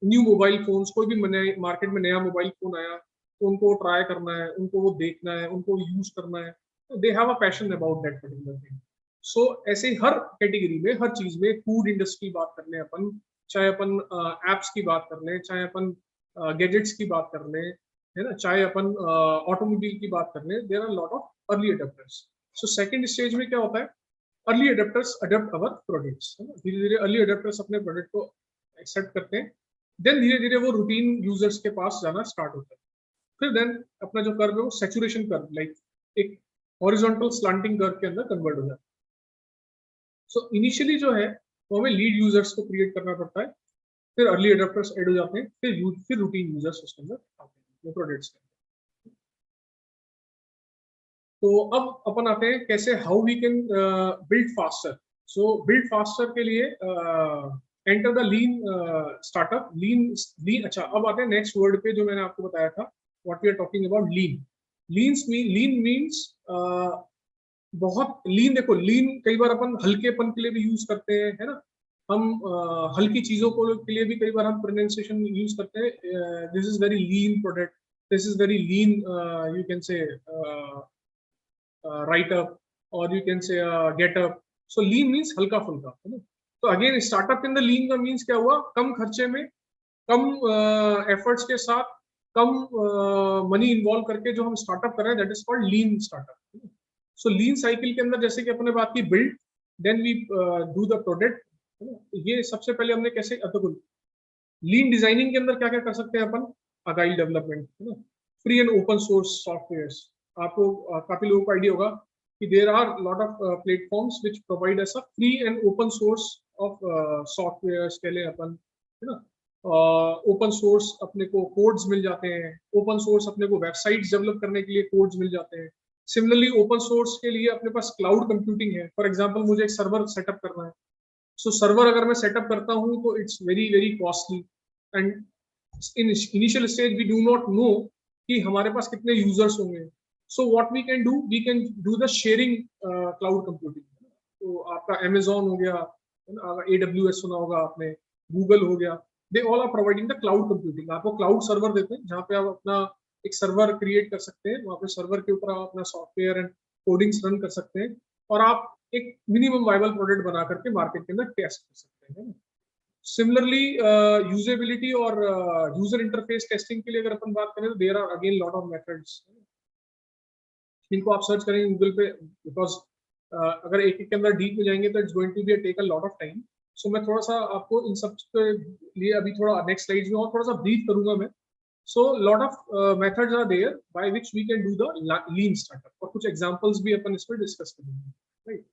new mobile phones. कोई भी मार्केट में नया मोबाइल फोन आया तो उनको ट्राई करना है, उनको वो देखना है, उनको यूज करना है। They have a passion about that particular thing. So ऐसे ही हर कैटेगरी में, हर चीज में, फूड इंडस्ट्री बात कर लें अपन, चाहे अपन एप्स की बात कर लें, चाहे अपन गैजेट्स की बात कर लें, है ना, चाहे अपन ऑटोमोबाइल की बात कर लें, there are lot of early adopters. So second stage में क्या होता है, early adopters adopt our products, है ना। धीरे धीरे अर्ली अडॉप्टर्स अपने प्रोडक्ट को एक्सेप्ट करते हैं, देन धीरे धीरे वो रूटीन यूजर्स के पास जाना स्टार्ट होता है। फिर देन अपना जो कर्व है वो सैचुरेशन कर्व, लाइक एक हॉरिजॉन्टल स्लांटिंग कर्व के अंदर कन्वर्ट हो जाता है। सो इनिशियली जो है तो हमें लीड यूजर्स को क्रिएट करना पड़ता है, फिर अर्ली एडॉप्टर्स ऐड हो जाते हैं, फिर रूटीन यूजर्स उसके अंदर आते हैं प्रोडक्ट्स के अंदर। तो अब अपन आते हैं कैसे how we can build faster. So build faster के लिए enter the lean startup, lean. अच्छा, अब आते हैं नेक्स्ट वर्ड पे जो मैंने आपको बताया था, what we are talking about lean. Lean means बहुत लीन। देखो लीन कई बार अपन हल्केपन के लिए भी यूज करते हैं, है ना। हम हल्की चीजों को के लिए भी कई बार हम प्रोनाउंसिएशन यूज करते हैं, this is very lean product, this is very lean, you can से write up or you can say get up. So lean means हल्का फुल्का, है ना। तो अगेन स्टार्टअप के अंदर लीन का मीन्स क्या हुआ, कम खर्चे में, कम एफर्ट्स के साथ, कम मनी इन्वॉल्व करके जो हम स्टार्टअप कर रहे हैं, that is called lean startup. So lean cycle के अंदर जैसे कि अपने बात की build, then we do the product, है ना। ये सबसे पहले हमने कैसे, लीन डिजाइनिंग के अंदर क्या क्या कर सकते हैं अपन, अगाइल डेवलपमेंट, है ना, free and open source softwares. आपको काफी लोगों को आइडिया होगा कि there are lot of platforms which provide us a free and open source of softwares के लिए अपन, है ना। ओपन सोर्स अपने को कोड्स मिल जाते हैं, ओपन सोर्स अपने को वेबसाइट्स डेवलप करने के लिए कोड्स मिल जाते हैं। सिमिलरली ओपन सोर्स के लिए अपने पास क्लाउड कंप्यूटिंग है। फॉर एग्जांपल मुझे एक सर्वर सेटअप करना है, सो सर्वर अगर मैं सेटअप करता हूँ तो it's very very costly, and in initial stage we do not know कि हमारे पास कितने यूजर्स होंगे। So what we can do the sharing cloud computing. तो आपका Amazon हो गया, AWS सुना होगा आपने, गूगल हो गया, they all are providing the cloud computing. आपको क्लाउड सर्वर देते हैं जहाँ पे आप अपना एक सर्वर क्रिएट कर सकते हैं, वहाँ पे सर्वर के ऊपर आप अपना सॉफ्टवेयर एंड कोडिंग्स रन कर सकते हैं, और आप एक मिनिमम वायबल प्रोडक्ट बना करके मार्केट के अंदर टेस्ट कर सकते हैं। सिमिलरली यूजेबिलिटी और यूजर इंटरफेस टेस्टिंग के लिए अगर अपन बात करें तो there are again lot of methods, इनको आप सर्च करेंगे गूगल पे, बिकॉज अगर एक के अंदर डीप में जाएंगे तो it's going to be take a lot of time. So मैं थोड़ा सा आपको इन सब के लिए अभी थोड़ा नेक्स्ट स्लाइड में और थोड़ा सा ब्रीफ करूंगा मैं। So lot of methods are there by which we can do the lean startup, और कुछ एग्जांपल्स भी अपन इसमें डिस्कस करेंगे, राइट।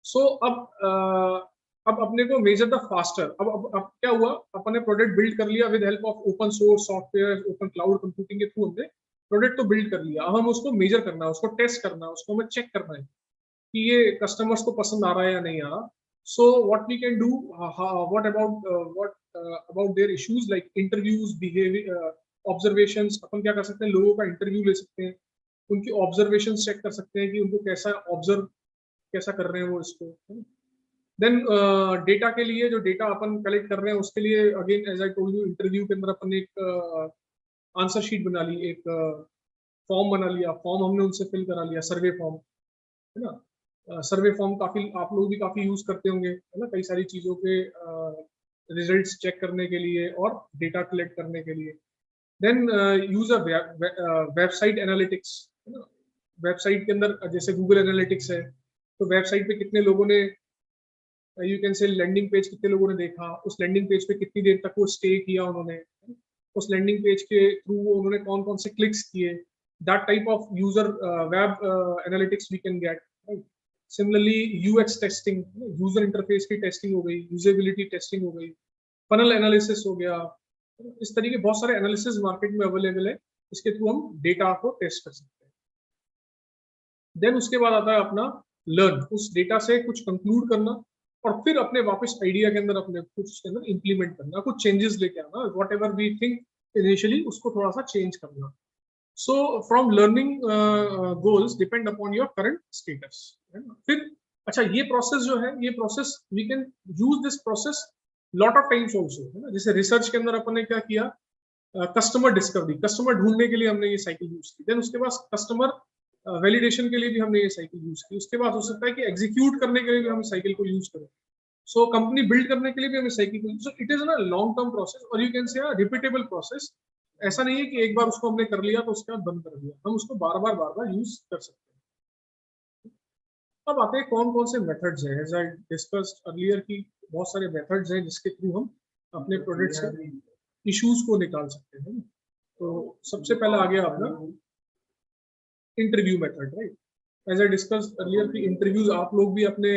सो अब अपने को मेजर द फास्टर। अब क्या हुआ, अपन ने प्रोडक्ट बिल्ड कर लिया with help of open source software, open cloud computing के थ्रू हमने प्रोडक्ट तो बिल्ड कर लिया। अब हम उसको मेजर करना है, उसको टेस्ट करना है, उसको हमें चेक करना है कि ये कस्टमर्स को पसंद आ रहा है या नहीं आ रहा। So what we can do, what about their issues like interviews, behaviour, observations. अपन क्या कर सकते हैं, लोगों का इंटरव्यू ले सकते हैं, उनकी ऑब्जर्वेशन चेक कर सकते हैं कि उनको कैसा ऑब्जर्व कैसा कर रहे हैं वो इसको। देन डेटा के लिए, जो डेटा अपन कलेक्ट कर रहे हैं उसके लिए again as I told you, interview के अंदर अपन ने एक आंसर शीट बना ली, एक फॉर्म बना लिया, फॉर्म हमने उनसे फिल करा लिया, सर्वे फॉर्म, है ना। सर्वे फॉर्म काफी आप लोग भी काफी यूज करते होंगे, है ना, कई सारी चीजों के रिजल्ट्स चेक करने के लिए और डेटा कलेक्ट करने के लिए। Then use a website analytics, है ना। वेबसाइट के अंदर जैसे गूगल एनालिटिक्स है, तो वेबसाइट पे कितने लोगों ने, you can say landing page कितने लोगों ने देखा, उस लैंडिंग पेज पे कितनी देर तक वो स्टे किया उन्होंने, उस लैंडिंग पेज के थ्रू उन्होंने कौन कौन से क्लिक्स किए, that type of user web analytics we can get, right. Similarly UX testing, user interface की टेस्टिंग हो गई, यूजेबिलिटी टेस्टिंग हो गई, फनल एनालिसिस हो गया। इस तरीके बहुत सारे एनालिसिस मार्केट में अवेलेबल है, इसके थ्रू हम डेटा को टेस्ट कर सकते हैं। देन उसके बाद आता है अपना लर्न, उस डेटा से कुछ कंक्लूड करना, और फिर अपने वापस आइडिया के अंदर अपने कुछ उसके अंदर इंप्लीमेंट करना, कुछ चेंजेस लेके आना, what ever we think initially उसको थोड़ा सा चेंज करना। So from learning goals depend upon your current status, है ना। फिर अच्छा, ये प्रोसेस जो है, ये process we can use this process lot of times also, है ना। जैसे रिसर्च के अंदर अपन ने क्या किया, कस्टमर डिस्कवरी, कस्टमर ढूंढने के लिए हमने ये साइकिल यूज की। देन उसके बाद कस्टमर वैलिडेशन के लिए भी हमने ये साइकिल यूज की। उसके बाद हो सकता है कि एग्जीक्यूट करने के लिए भी हम साइकिल को यूज करें। सो कंपनी बिल्ड करने के लिए भी हमें साइकिल को, so it is a long term process, और you can say repeatable process. ऐसा नहीं है कि एक बार उसको हमने कर लिया तो उसके बाद बंद कर दिया, हम उसको बार बार यूज कर सकते हैं। अब आते हैं कौन कौन से मेथड्स हैं, एज आई डिस्कस्ड अर्लियर की बहुत सारे मेथड्स हैं जिसके थ्रू हम अपने प्रोडक्ट्स के इश्यूज को निकाल सकते हैं। तो सबसे पहले आ गया अपना interview method, right. As I discuss earlier कि इंटरव्यूज आप लोग भी अपने,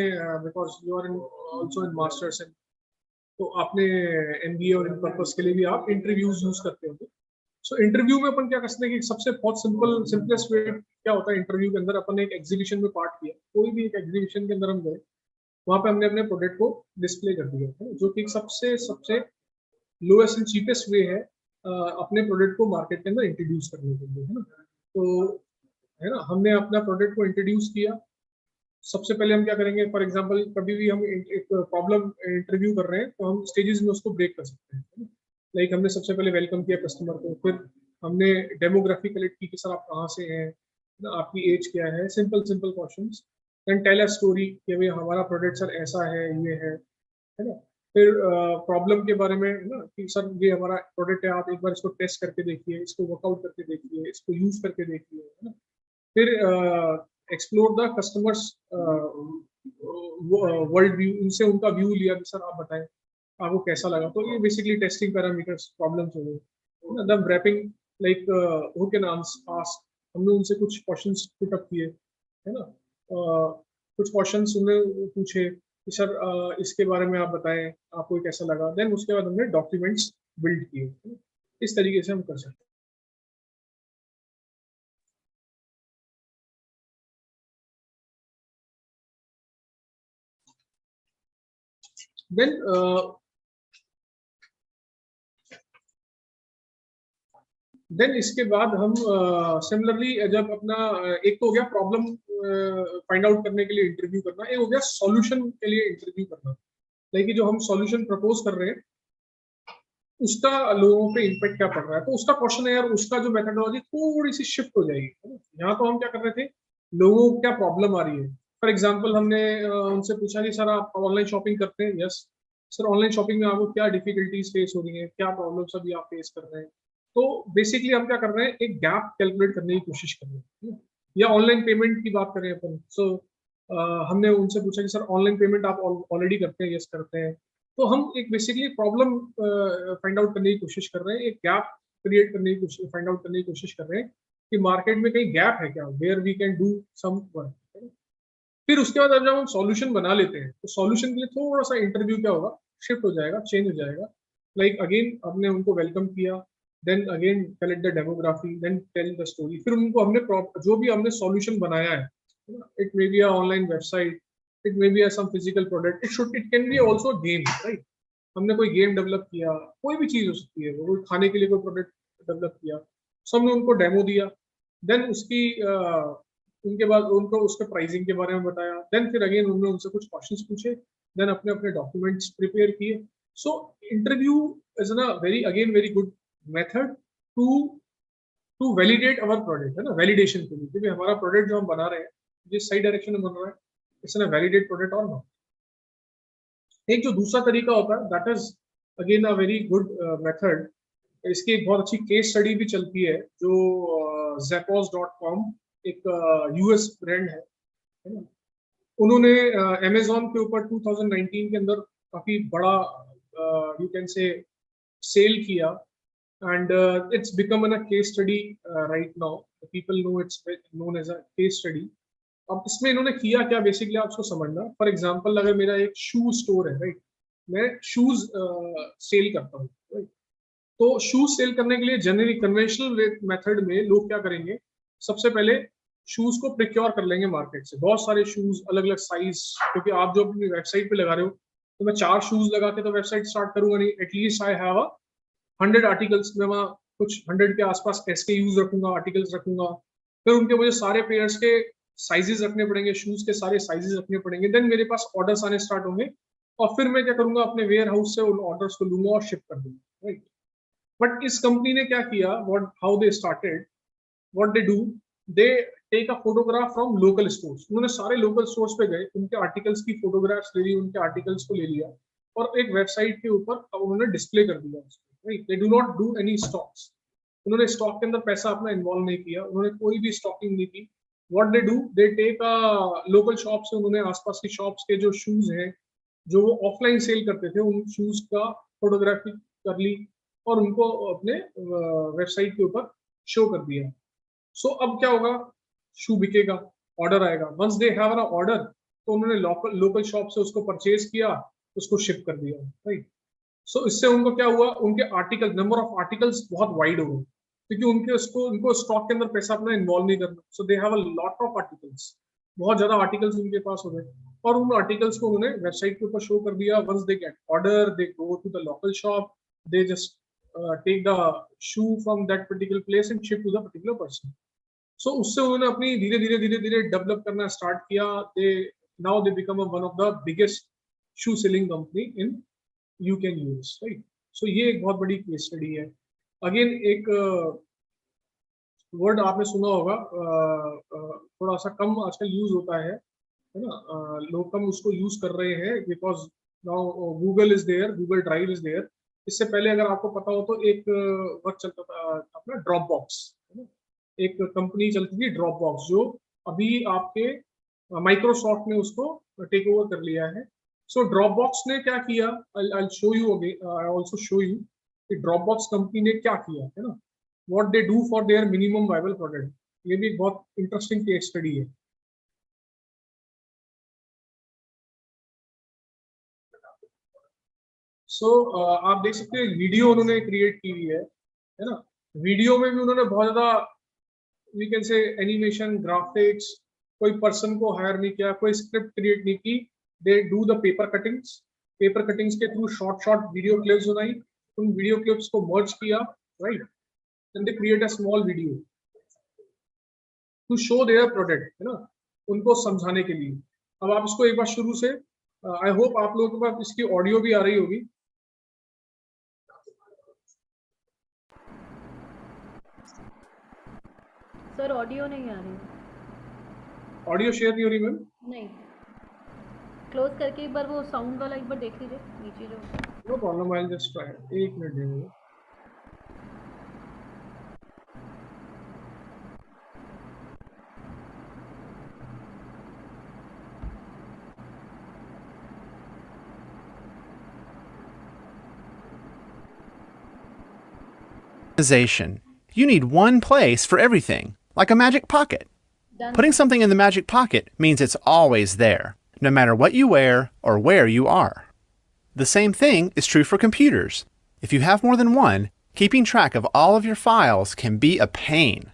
because you are in also in masters, तो आपने एमबीए और इन पर्पस के लिए भी आप इंटरव्यूज यूज करते होंगे। सो इंटरव्यू में अपन क्या कर सकते हैं कि सबसे बहुत सिंपलेस्ट वे क्या होता है, इंटरव्यू के अंदर अपन एक एग्जीबिशन में पार्ट किया, कोई भी एक एग्जीबिशन के अंदर हम गए, वहां पे हमने अपने प्रोडक्ट को डिस्प्ले कर दिया है, जो कि सबसे सबसे लोएस्ट एंड चीपेस्ट वे है अपने प्रोडक्ट को मार्केट के अंदर इंट्रोड्यूस करने के लिए, है ना। तो है ना, हमने अपना प्रोडक्ट को इंट्रोड्यूस किया। सबसे पहले हम क्या करेंगे, फॉर एग्जांपल कभी भी हम एक प्रॉब्लम इंटरव्यू कर रहे हैं तो हम स्टेजेस में उसको ब्रेक कर सकते हैं। लाइक हमने सबसे पहले वेलकम किया कस्टमर को, फिर हमने डेमोग्राफी कलेक्ट की कि सर आप कहाँ से हैं, आपकी एज क्या है, simple simple questions. Then tell a story कि भाई हमारा प्रोडक्ट सर ऐसा है, ये है ना। फिर प्रॉब्लम के बारे में, है ना, कि सर ये हमारा प्रोडक्ट है, आप एक बार इसको टेस्ट करके देखिए, इसको वर्कआउट करके देखिए, इसको यूज करके देखिए, है ना। फिर explore the customers world view, उनसे उनका व्यू लिया कि सर आप बताएं आपको कैसा लगा। तो ये बेसिकली टेस्टिंग पैरामीटर्स प्रॉब्लम्स हो गए। The wrapping like who can ask, हमने उनसे कुछ क्वेश्चंस पुट अप किए, है ना। कुछ क्वेश्चंस उन्होंने पूछे कि सर इसके बारे में आप बताएं आपको कैसा लगा। देन उसके बाद हमने डॉक्यूमेंट्स बिल्ड किए। इस तरीके से हम कर सकते हैं। देन इसके बाद हम सिमिलरली जब अपना एक तो हो गया प्रॉब्लम फाइंड आउट करने के लिए इंटरव्यू करना, एक हो गया सॉल्यूशन के लिए इंटरव्यू करना। लाइक जो हम सॉल्यूशन प्रपोज कर रहे हैं उसका लोगों पे इम्पैक्ट क्या पड़ रहा है, तो उसका क्वेश्चन है यार, उसका जो मेथोडोलॉजी थोड़ी सी शिफ्ट हो जाएगी। यहाँ तो हम क्या कर रहे थे, लोगों को क्या प्रॉब्लम आ रही है। फॉर एग्जाम्पल हमने उनसे पूछा कि सर आप ऑनलाइन शॉपिंग करते हैं, यस सर। ऑनलाइन शॉपिंग में आपको क्या डिफिकल्टीज फेस हो रही है, क्या प्रॉब्लम्स अभी आप फेस कर रहे हैं। तो बेसिकली हम क्या कर रहे हैं, एक गैप कैलकुलेट करने की कोशिश कर रहे हैं। या ऑनलाइन पेमेंट की बात करें अपन, सो हमने उनसे पूछा कि सर ऑनलाइन पेमेंट आप ऑलरेडी करते हैं, यस करते हैं। तो हम एक बेसिकली प्रॉब्लम फाइंड आउट करने की कोशिश कर रहे हैं, एक गैप क्रिएट करने की कोशिश, फाइंड आउट करने की कोशिश कर रहे हैं कि मार्केट में कहीं गैप है क्या, where we can do some work. फिर उसके बाद जब हम सॉल्यूशन बना लेते हैं तो सॉल्यूशन के लिए थोड़ा सा इंटरव्यू क्या होगा, शिफ्ट हो जाएगा, चेंज हो जाएगा। लाइक अगेन हमने उनको वेलकम किया, then again collect the demography, then tell the story. फिर उनको हमने जो भी हमने सॉल्यूशन बनाया है, it may be a online website, it may be a some physical product, it can be also a game, right। हमने कोई गेम डेवलप किया, कोई भी चीज हो सकती है, वो खाने के लिए कोई प्रोडक्ट डेवलप किया, सो हमने उनको डेमो दिया। देन उसकी उनके बाद उनको उसके प्राइसिंग के बारे में बताया। देन फिर अगेन उन्होंने उनसे कुछ क्वेश्चंस पूछे, देन अपने अपने डॉक्यूमेंट्स प्रिपेयर किए। So interview is a very good method to validate our product, है ना, वैलिडेशन के लिए, क्योंकि हमारा प्रोडक्ट जो हम बना रहे हैं जिस सही डायरेक्शन में बन रहा है, इट्स अ वैलिडेट प्रोडक्ट और नॉट। एक जो दूसरा तरीका होता है, that is again a very good method. इसकी एक बहुत अच्छी केस स्टडी भी चलती है, जो Zappos.com एक यूएस ब्रांड है ना? उन्होंने अमेजोन के ऊपर 2019 के अंदर काफी बड़ा यू कैन से सेल किया, and it's become a case study right now. The people know it's known as a case study. अब इसमें इन्होंने किया क्या, बेसिकली आप उसको समझना। फॉर एग्जांपल अगर मेरा एक शू स्टोर है, राइट, मैं शूज सेल करता हूँ, राइट। तो शूज सेल करने के लिए जनरली कन्वेंशनल मेथड में लोग क्या करेंगे, सबसे पहले शूज को प्रिक्योर कर लेंगे मार्केट से, बहुत सारे शूज अलग अलग साइज, क्योंकि आप जो अपनी वेबसाइट पे लगा रहे हो, तो मैं 4 शूज लगा के तो वेबसाइट स्टार्ट करूंगा नहीं, एटलीस्ट आई हैव 100 आर्टिकल्स में, वहाँ कुछ 100 के आसपास SKUs रखूंगा, आर्टिकल्स रखूंगा। फिर उनके मुझे सारे पेयर्स के साइजेस रखने पड़ेंगे, शूज के सारे साइजेस रखने पड़ेंगे। देन मेरे पास ऑर्डर्स आने स्टार्ट होंगे, और फिर मैं क्या करूंगा, अपने वेयर हाउस से उन ऑर्डर्स को लूंगा और शिप कर दूंगा, राइट। बट इस कंपनी ने क्या किया, how they started, what they do, they take a photograph from local stores. उन्होंने सारे लोकल स्टोर्स पे गए, उनके आर्टिकल्स की फोटोग्राफ्स ले ली, उनके आर्टिकल्स को ले लिया, और एक वेबसाइट के ऊपर उन्होंने डिस्प्ले कर दिया उसको, right. They do not do any stocks, उन्होंने स्टॉक के अंदर पैसा अपना इन्वॉल्व नहीं किया, उन्होंने कोई भी स्टॉकिंग नहीं की। What they do, they take local shop से, उन्होंने आसपास की शॉप्स के जो शूज हैं जो वो ऑफलाइन सेल करते थे, उन शूज का फोटोग्राफी कर ली और उनको अपने वेबसाइट के ऊपर शो कर दिया। सो अब क्या होगा, शू बिकेगा, ऑर्डर आएगा. Once they have an order, तो उन्होंने लोकल शॉप से उसको परचेज किया, उसको शिप कर दिया, राइट. सो इससे उनको क्या हुआ, उनके आर्टिकल, नंबर ऑफ आर्टिकल्स बहुत वाइड हो गए, क्योंकि उनको स्टॉक के अंदर पैसा अपना इन्वॉल्व नहीं करना. So they have a lot of articles, बहुत ज्यादा आर्टिकल्स उनके पास हो गए, और उन आर्टिकल्स को उन्होंने वेबसाइट के ऊपर शो कर दिया. Once they get order, they go to the local shop, they just take the shoe from that particular place and ship to the particular person. So उससे उन्होंने अपनी धीरे धीरे डेवलप करना स्टार्ट किया. Now they become one of the biggest shoe selling company in UK and US, right. So ये एक बहुत बड़ी केस स्टडी है. अगेन एक वर्ड आपने सुना होगा, थोड़ा सा कम आजकल यूज होता है ना, लोग कम उसको यूज कर रहे हैं, because now Google is there, Google drive is there. इससे पहले अगर आपको पता हो तो एक वर्ड चलता था अपना ड्रॉप बॉक्स, एक कंपनी चलती थी ड्रॉप बॉक्स, जो अभी आपके माइक्रोसॉफ्ट ने उसको टेक ओवर कर लिया है. सो ड्रॉप बॉक्स ने क्या किया, I show you again, I also show you कि ड्रॉप बॉक्स कंपनी ने क्या किया है ना, what they do for their minimum viable product. ये भी एक बहुत इंटरेस्टिंग केस स्टडी है. सो आप देख सकते हैं वीडियो उन्होंने क्रिएट की हुई है ना. वीडियो में भी उन्होंने बहुत ज्यादा, we can say animation, graphics, कोई पर्सन को हायर नहीं किया, कोई स्क्रिप्ट क्रिएट नहीं की. They do the paper cuttings के थ्रू शॉर्ट वीडियो क्लिप्स बनाई, उन वीडियो क्लिप्स को मर्ज किया, right, and they create a small video to show their product, है ना, उनको समझाने के लिए. अब आप इसको एक बार शुरू से, आई होप आप लोगों के पास इसकी ऑडियो भी आ रही होगी. सर ऑडियो नहीं आ रही. ऑडियो शेयर नहीं हो रही मैम? नहीं, क्लोज करके एक बार वो साउंड वाला एक बार देख लीजिए नीचे जो. No problem, I will just try. एक मिनट देंगे. You need one place for everything, like a magic pocket. Done. Putting something in the magic pocket means it's always there, no matter what you wear or where you are. The same thing is true for computers. If you have more than one, keeping track of all of your files can be a pain.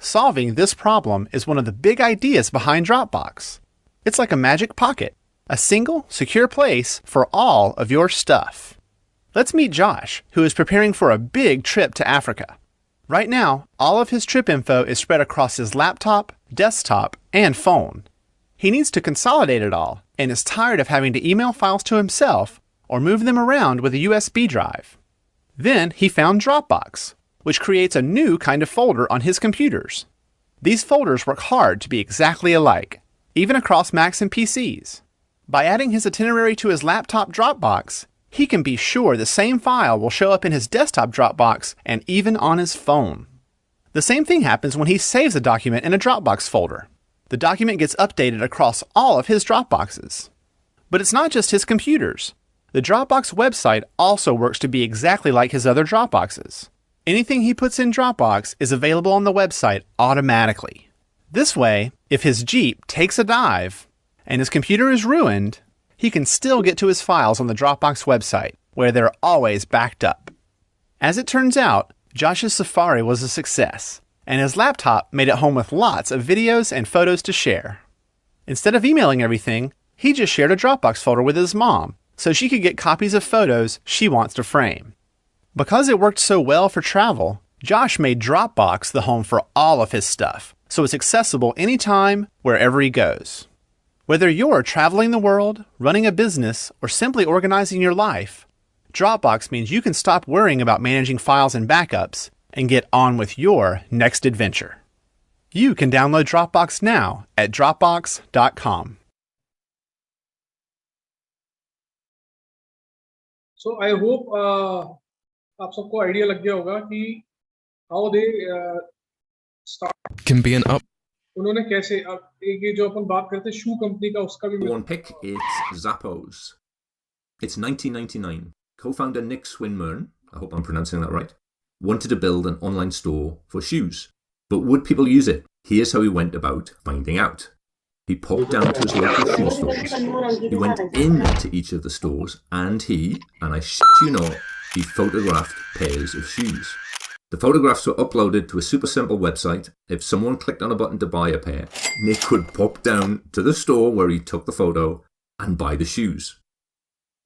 Solving this problem is one of the big ideas behind Dropbox. It's like a magic pocket, a single, secure place for all of your stuff. Let's meet Josh, who is preparing for a big trip to Africa. Right now, all of his trip info is spread across his laptop, desktop, and phone. He needs to consolidate it all and is tired of having to email files to himself or move them around with a USB drive. Then he found Dropbox, which creates a new kind of folder on his computers. These folders work hard to be exactly alike, even across Macs and PCs. By adding his itinerary to his laptop Dropbox, he can be sure the same file will show up in his desktop Dropbox and even on his phone. The same thing happens when he saves a document in a Dropbox folder. The document gets updated across all of his Dropboxes. But it's not just his computers. The Dropbox website also works to be exactly like his other Dropboxes. Anything he puts in Dropbox is available on the website automatically. This way, if his Jeep takes a dive and his computer is ruined, he can still get to his files on the Dropbox website, where they're always backed up. As it turns out, Josh's Safari was a success, and his laptop made it home with lots of videos and photos to share. Instead of emailing everything, he just shared a Dropbox folder with his mom, so she could get copies of photos she wants to frame. Because it worked so well for travel, Josh made Dropbox the home for all of his stuff, so it's accessible anytime, wherever he goes. Whether you're traveling the world, running a business, or simply organizing your life, Dropbox means you can stop worrying about managing files and backups and get on with your next adventure. You can download Dropbox now at Dropbox.com. So I hope आप सबको idea लग गया होगा कि how they start can be an up. उन्होंने कैसे, अब एक ये जो अपन बात करते हैं शू कंपनी का, उसका भी One pick, it's Zappos. It's 1999. Co-founder Nick Swinmurn, I hope I'm pronouncing that right, wanted to build an online store for shoes. But would people use it? Here's how he went about finding out. He popped down to his local shoe stores. He went into each of the stores and I shit you not, he photographed pairs of shoes. The photographs were uploaded to a super simple website. If someone clicked on a button to buy a pair, Nick could pop down to the store where he took the photo and buy the shoes.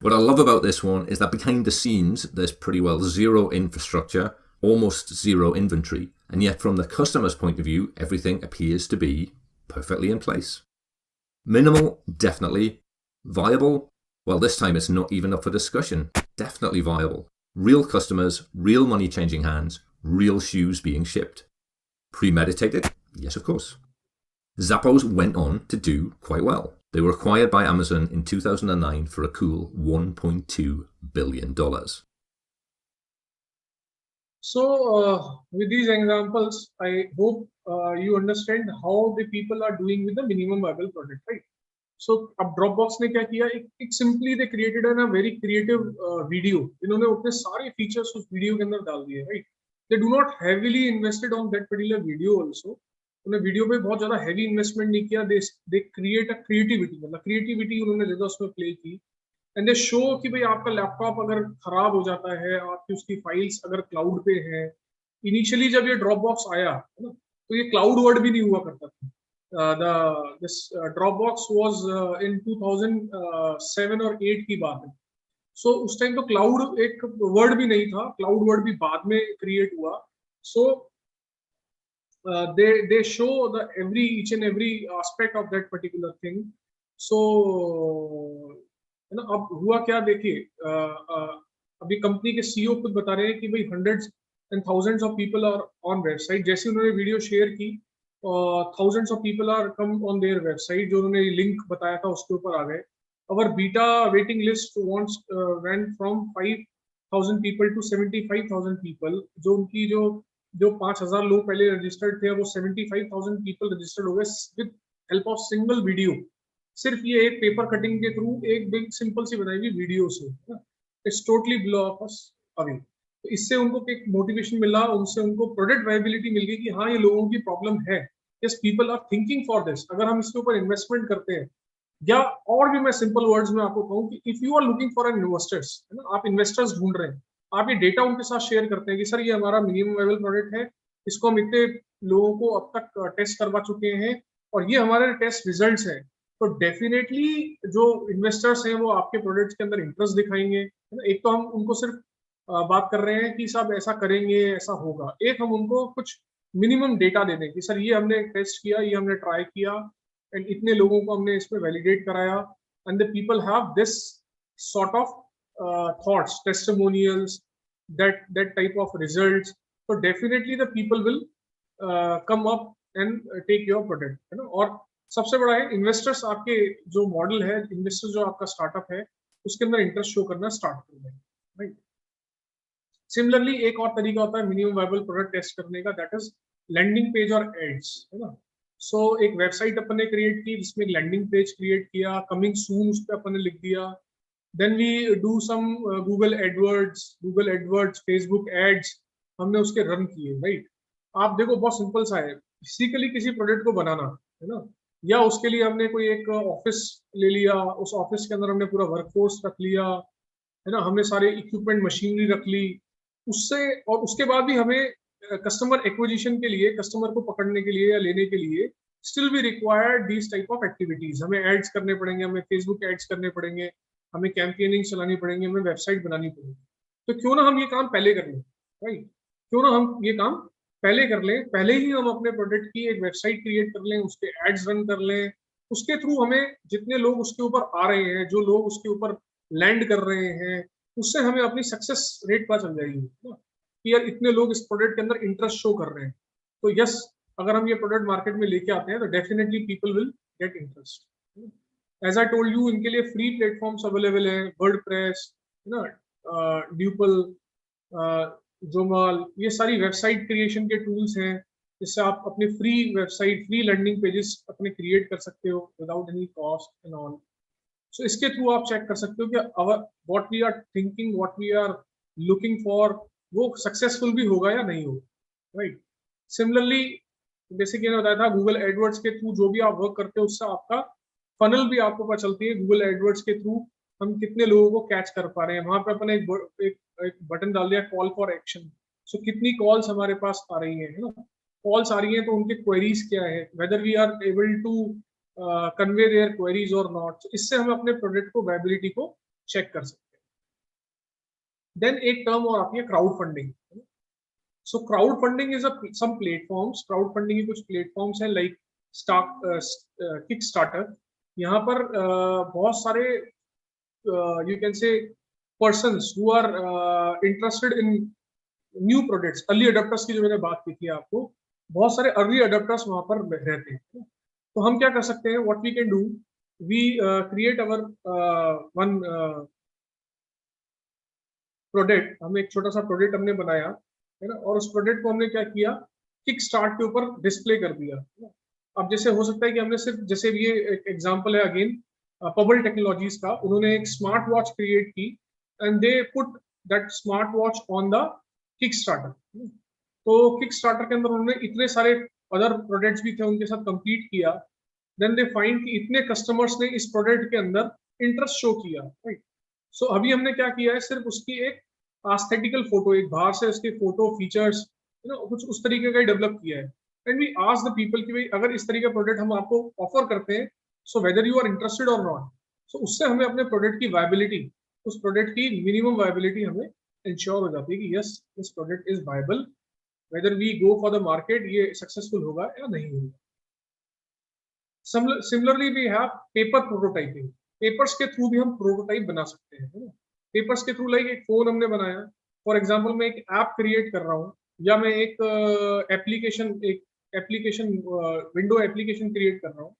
What I love about this one is that behind the scenes, there's pretty well zero infrastructure, almost zero inventory, and yet from the customer's point of view, everything appears to be perfectly in place. Minimal, definitely. Viable? Well, this time it's not even up for discussion. Definitely viable. Real customers, real money changing hands, real shoes being shipped. Premeditated? Yes, of course. Zappos went on to do quite well. They were acquired by Amazon in 2009 for a cool $1.2 billion. So with these examples, I hope you understand how the people are doing with the minimum viable product, right? So अब Dropbox ने क्या किया, एक simply they created a very creative video. इन्होंने अपने सारे features उस video के अंदर डाल दिए, right? They do not heavily invested on that particular video also. उन्हें वीडियो पे बहुत ज्यादा हैवी इन्वेस्टमेंट नहीं किया. दे क्रिएट अ क्रिएटिविटी, मतलब क्रिएटिविटी उन्होंने ज्यादा उसमें प्ले की. एंड दे शो कि भाई आपका लैपटॉप अगर खराब हो जाता है, आपकी उसकी फाइल्स अगर क्लाउड पे है. इनिशियली जब ये ड्रॉपबॉक्स आया है ना, तो ये क्लाउड वर्ड भी नहीं हुआ करता था. दिस ड्रॉपबॉक्स वाज इन 2007 और 8 की बात है. सो उस टाइम तो क्लाउड एक वर्ड भी नहीं था, क्लाउड वर्ड भी बाद में क्रिएट हुआ. सो they show the each and every aspect of that particular thing. So है ना, अब हुआ क्या देखिए, अभी कंपनी के सीईओ खुद बता रहे हैं कि भाई hundreds and thousands of people are on website. जैसे उन्होंने वीडियो शेयर की, thousands of people are come on their website. जो उन्होंने लिंक बताया था उसके ऊपर आ गए. Our beta waiting list went from 5,000 people to 75,000 people. जो उनकी जो 5,000 लोग पहले रजिस्टर्ड थे, वो 75,000 पीपल रजिस्टर्ड हो गए with help of single video. सिर्फ ये एक पेपर कटिंग के थ्रू एक बिग सिंपल सी बनाई हुई वीडियो से. It's totally blow of us away. तो इससे उनको एक मोटिवेशन मिला, उनसे उनको प्रोडक्ट वायबिलिटी मिल गई कि हाँ ये लोगों की प्रॉब्लम है. Yes, people are thinking for this. अगर हम इसके ऊपर इन्वेस्टमेंट करते हैं, या और भी मैं सिंपल वर्ड्स में आपको कहूँ कि if you are looking for an investors, है ना, आप इन्वेस्टर्स ढूंढ रहे हैं, आप ये डेटा उनके साथ शेयर करते हैं कि सर ये हमारा मिनिमम वायबल प्रोडक्ट है, इसको हम इतने लोगों को अब तक टेस्ट करवा चुके हैं और ये हमारे टेस्ट रिजल्ट्स हैं. तो डेफिनेटली जो इन्वेस्टर्स हैं वो आपके प्रोडक्ट्स के अंदर इंटरेस्ट दिखाएंगे. एक तो हम उनको सिर्फ बात कर रहे हैं कि साहब ऐसा करेंगे, ऐसा होगा. एक हम उनको कुछ मिनिमम डेटा दे दें कि सर ये हमने टेस्ट किया, ये हमने ट्राई किया एंड इतने लोगों को हमने इसमें वैलिडेट कराया. And the people have this sort of thoughts, testimonials, that type of results. So definitely the people will come up and take your product, है ना. और सबसे बड़ा है इन्वेस्टर्स, आपके जो मॉडल है, इन्वेस्टर्स जो आपका स्टार्टअप है उसके अंदर इंटरेस्ट शो करना स्टार्ट कर दें, राइट. सिमिलरली एक और तरीका होता है मिनिमम वायबल प्रोडक्ट टेस्ट करने का, दैट इज लैंडिंग पेज और एड्स, है ना. सो एक वेबसाइट अपन ने क्रिएट की जिसमें एक लैंडिंग पेज क्रिएट किया, कमिंग सून उस पर अपन ने लिख दिया. Then we do some Google AdWords, Facebook ads, हमने उसके रन किए, राइट. आप देखो बहुत सिंपल सा है फिजिकली किसी प्रोडक्ट को बनाना, है ना, या उसके लिए हमने कोई एक ऑफिस ले लिया, उस ऑफिस के अंदर हमने पूरा वर्कफोर्स रख लिया, है ना, हमने सारे इक्विपमेंट मशीनरी रख ली उससे. और उसके बाद भी हमें कस्टमर एक्विजिशन के लिए, कस्टमर को पकड़ने के लिए या लेने के लिए स्टिल भी required these type of activities. हमें एड्स करने पड़ेंगे, हमें फेसबुक एड्स करने पड़ेंगे, हमें कैंपेनिंग चलानी पड़ेंगे, हमें वेबसाइट बनानी पड़ेगी. तो क्यों ना हम ये काम पहले कर लें, राइट. क्यों ना हम ये काम पहले कर लें, पहले ही हम अपने प्रोडक्ट की एक वेबसाइट क्रिएट कर लें, उसके एड्स रन कर लें. उसके थ्रू हमें जितने लोग उसके ऊपर आ रहे हैं, जो लोग उसके ऊपर लैंड कर रहे हैं, उससे हमें अपनी सक्सेस रेट पता चल जाएगी कि यार इतने लोग इस प्रोडक्ट के अंदर इंटरेस्ट शो कर रहे हैं. तो यस, अगर हम ये प्रोडक्ट मार्केट में लेके आते हैं तो definitely people will get interest. As I told you, इनके लिए फ्री प्लेटफॉर्म्स अवेलेबल हैं, वर्डप्रेस, है ना, ड्यूपल, जोमाल, ये सारी वेबसाइट क्रिएशन के टूल्स हैं जिससे आप अपने free website, free landing pages अपने क्रिएट कर सकते हो without any cost and all. So इसके थ्रू आप चेक कर सकते हो कि what we are thinking, what we are looking for, वो सक्सेसफुल भी होगा या नहीं होगा, राइट. सिमिलरली बेसिकली बताया था गूगल एडवर्ड्स के थ्रू जो भी आप वर्क करते हो उससे आपका फनल भी आपको पता चलती है। गूगल एडवर्ड्स के थ्रू हम कितने लोगों को कैच कर पा रहे हैं। वहां पे अपने एक बटन डाल दिया कॉल फॉर एक्शन। सो कितनी कॉल्स हमारे पास आ रही है ना, कॉल्स आ रही हैं तो उनके क्वेरीज क्या है, whether we are able to convey their queries और नॉट। इससे हम अपने प्रोडक्ट को वायबिलिटी को चेक कर सकते हैं। देन एक टर्म और आती है crowdfunding. So crowdfunding is some platforms, crowdfunding के कुछ प्लेटफॉर्म्स हैं लाइक किक स्टार्टर। यहाँ पर बहुत सारे you can say persons who are interested in new products, early adopters की जो मैंने बात की थी आपको, बहुत सारे अर्ली अडॉप्टर्स वहां पर रहते हैं। तो हम क्या कर सकते हैं, what we can do, we create our one product. हम एक छोटा सा प्रोडक्ट हमने बनाया है ना, और उस प्रोडक्ट को हमने क्या किया, किक स्टार्ट के ऊपर डिस्प्ले कर दिया। अब जैसे हो सकता है कि हमने सिर्फ, जैसे ये एक एग्जांपल है अगेन पबल टेक्नोलॉजीज का, उन्होंने एक स्मार्ट वॉच क्रिएट की and they put that smart watch on the kick starter. तो किक स्टार्टर के अंदर उन्होंने इतने सारे अदर प्रोडक्ट्स भी थे उनके साथ कंपीट किया। देन दे फाइंड कि इतने कस्टमर्स ने इस प्रोडक्ट के अंदर इंटरेस्ट शो किया, राइट। सो अभी हमने क्या किया है, सिर्फ उसकी एक एस्थेटिकल फोटो, एक बाहर से उसके फोटो फीचर्स कुछ उस तरीके का डेवलप किया है। And we ask the people कि भाई अगर इस तरीके का प्रोडक्ट हम आपको ऑफर करते हैं, so whether you are interested और नॉट। सो उससे हमें अपने प्रोडक्ट की वायबिलिटी, उस प्रोडक्ट की मिनिमम वायबिलिटी हमें इंश्योर हो जाती है कि yes this product is viable, whether we go for the market, ये सक्सेसफुल होगा या नहीं होगा। Similarly we have paper prototyping. Papers के थ्रू भी हम प्रोटोटाइप बना सकते हैं, है ना। पेपर्स के थ्रू लाइक एक फोन हमने बनाया, फॉर एग्जांपल मैं एक ऐप क्रिएट कर रहा हूँ, या मैं एक एप्लीकेशन विंडो एप्लीकेशन क्रिएट कर रहा हूँ।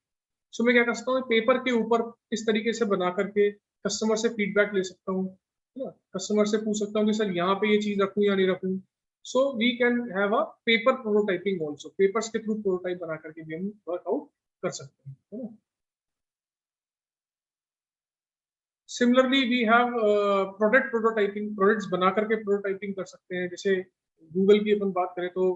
सो मैं क्या कर सकता हूँ, पेपर के ऊपर इस तरीके से बना करके कस्टमर से फीडबैक ले सकता हूँ, है ना। कस्टमर से पूछ सकता हूँ कि सर यहाँ पे ये चीज रखूँ या नहीं रखूँ। So we can have a paper prototyping also. Papers के थ्रू प्रोटोटाइप बना करके भी हम वर्कआउट कर सकते हैं, है ना। Similarly we have product prototyping. Products बना करके प्रोटोटाइपिंग कर सकते हैं। जैसे गूगल की अपन बात करें तो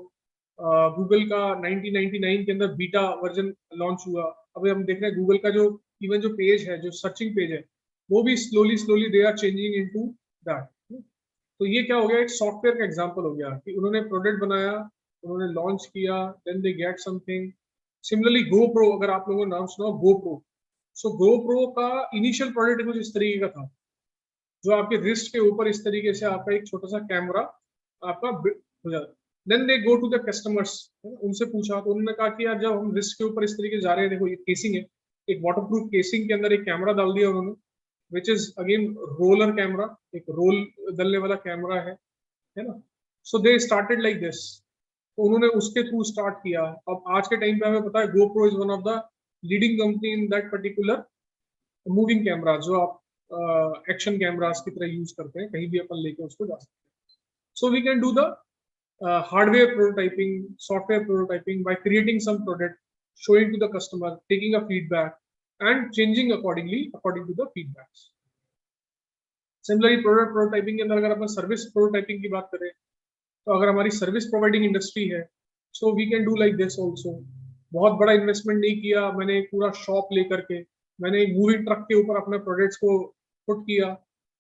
गूगल का 1999 के अंदर बीटा वर्जन लॉन्च हुआ। अभी हम देख रहे हैं गूगल का जो इवन जो पेज है, जो सर्चिंग पेज है, वो भी slowly they are changing into that. तो ये क्या हो गया, एक सॉफ्टवेयर का एग्जांपल हो गया कि उन्होंने प्रोडक्ट बनाया, उन्होंने लॉन्च किया, then they get something. Similarly GoPro, अगर आप लोगों ने नाम सुना GoPro। सो GoPro का इनिशियल प्रोडक्ट कुछ इस तरीके का था, जो आपके रिस्ट के ऊपर इस तरीके से आपका एक छोटा सा कैमरा आपका हो जाता। Then they go to the customers, उनसे पूछा तो उन्होंने कहा कि यार जब हम रिस्ट के ऊपर इस तरीके से जा रहे हैं, देखो ये केसिंग है, एक वाटरप्रूफ केसिंग के अंदर एक कैमरा डाल दिया उन्होंने, which is again roller camera, एक रोल डलने वाला कैमरा है ना। सो दे स्टार्टेड लाइक दिस। तो उन्होंने उसके थ्रू स्टार्ट किया। अब आज के टाइम पे हमें पता है GoPro is one of the leading company in that particular moving camera, जो आप एक्शन कैमरास की तरह यूज करते हैं, कहीं भी अपन लेके उसको जा सकते हैं। So we can do the hardware prototyping, software prototyping by creating some product, showing to the customer, taking a feedback and changing accordingly according to the feedbacks. Similarly, product prototyping के अंदर अगर अपन सर्विस प्रोटोटाइपिंग की बात करें, तो अगर हमारी service providing industry है, so we can do like this also. बहुत बड़ा इन्वेस्टमेंट नहीं किया, मैंने एक पूरा शॉप लेकर के, मैंने एक मूविंग ट्रक के ऊपर अपने प्रोडक्ट्स को पुट किया,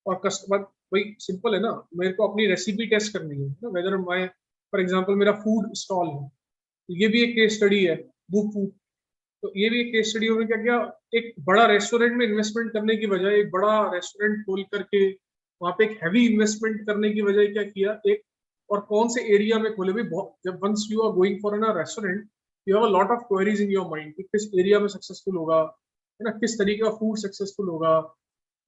और कस्टमर, भाई सिंपल है ना, मेरे को अपनी रेसिपी टेस्ट करनी है ना, वेदर माय, फॉर एग्जांपल मेरा फूड स्टॉल है, तो ये भी एक केस स्टडी है, बुक फूड। तो ये भी एक केस स्टडी। उन्होंने क्या किया, एक बड़ा रेस्टोरेंट में इन्वेस्टमेंट करने की बजाय, एक बड़ा रेस्टोरेंट खोल करके वहां पे एक हैवी इन्वेस्टमेंट करने की बजाय क्या किया, एक, और कौन से एरिया में खोले भी, बहुत, जब once you are going for an restaurant, you have a lot of queries in your mind कि किस एरिया में सक्सेसफुल होगा, है ना, किस तरीके का फूड सक्सेसफुल होगा,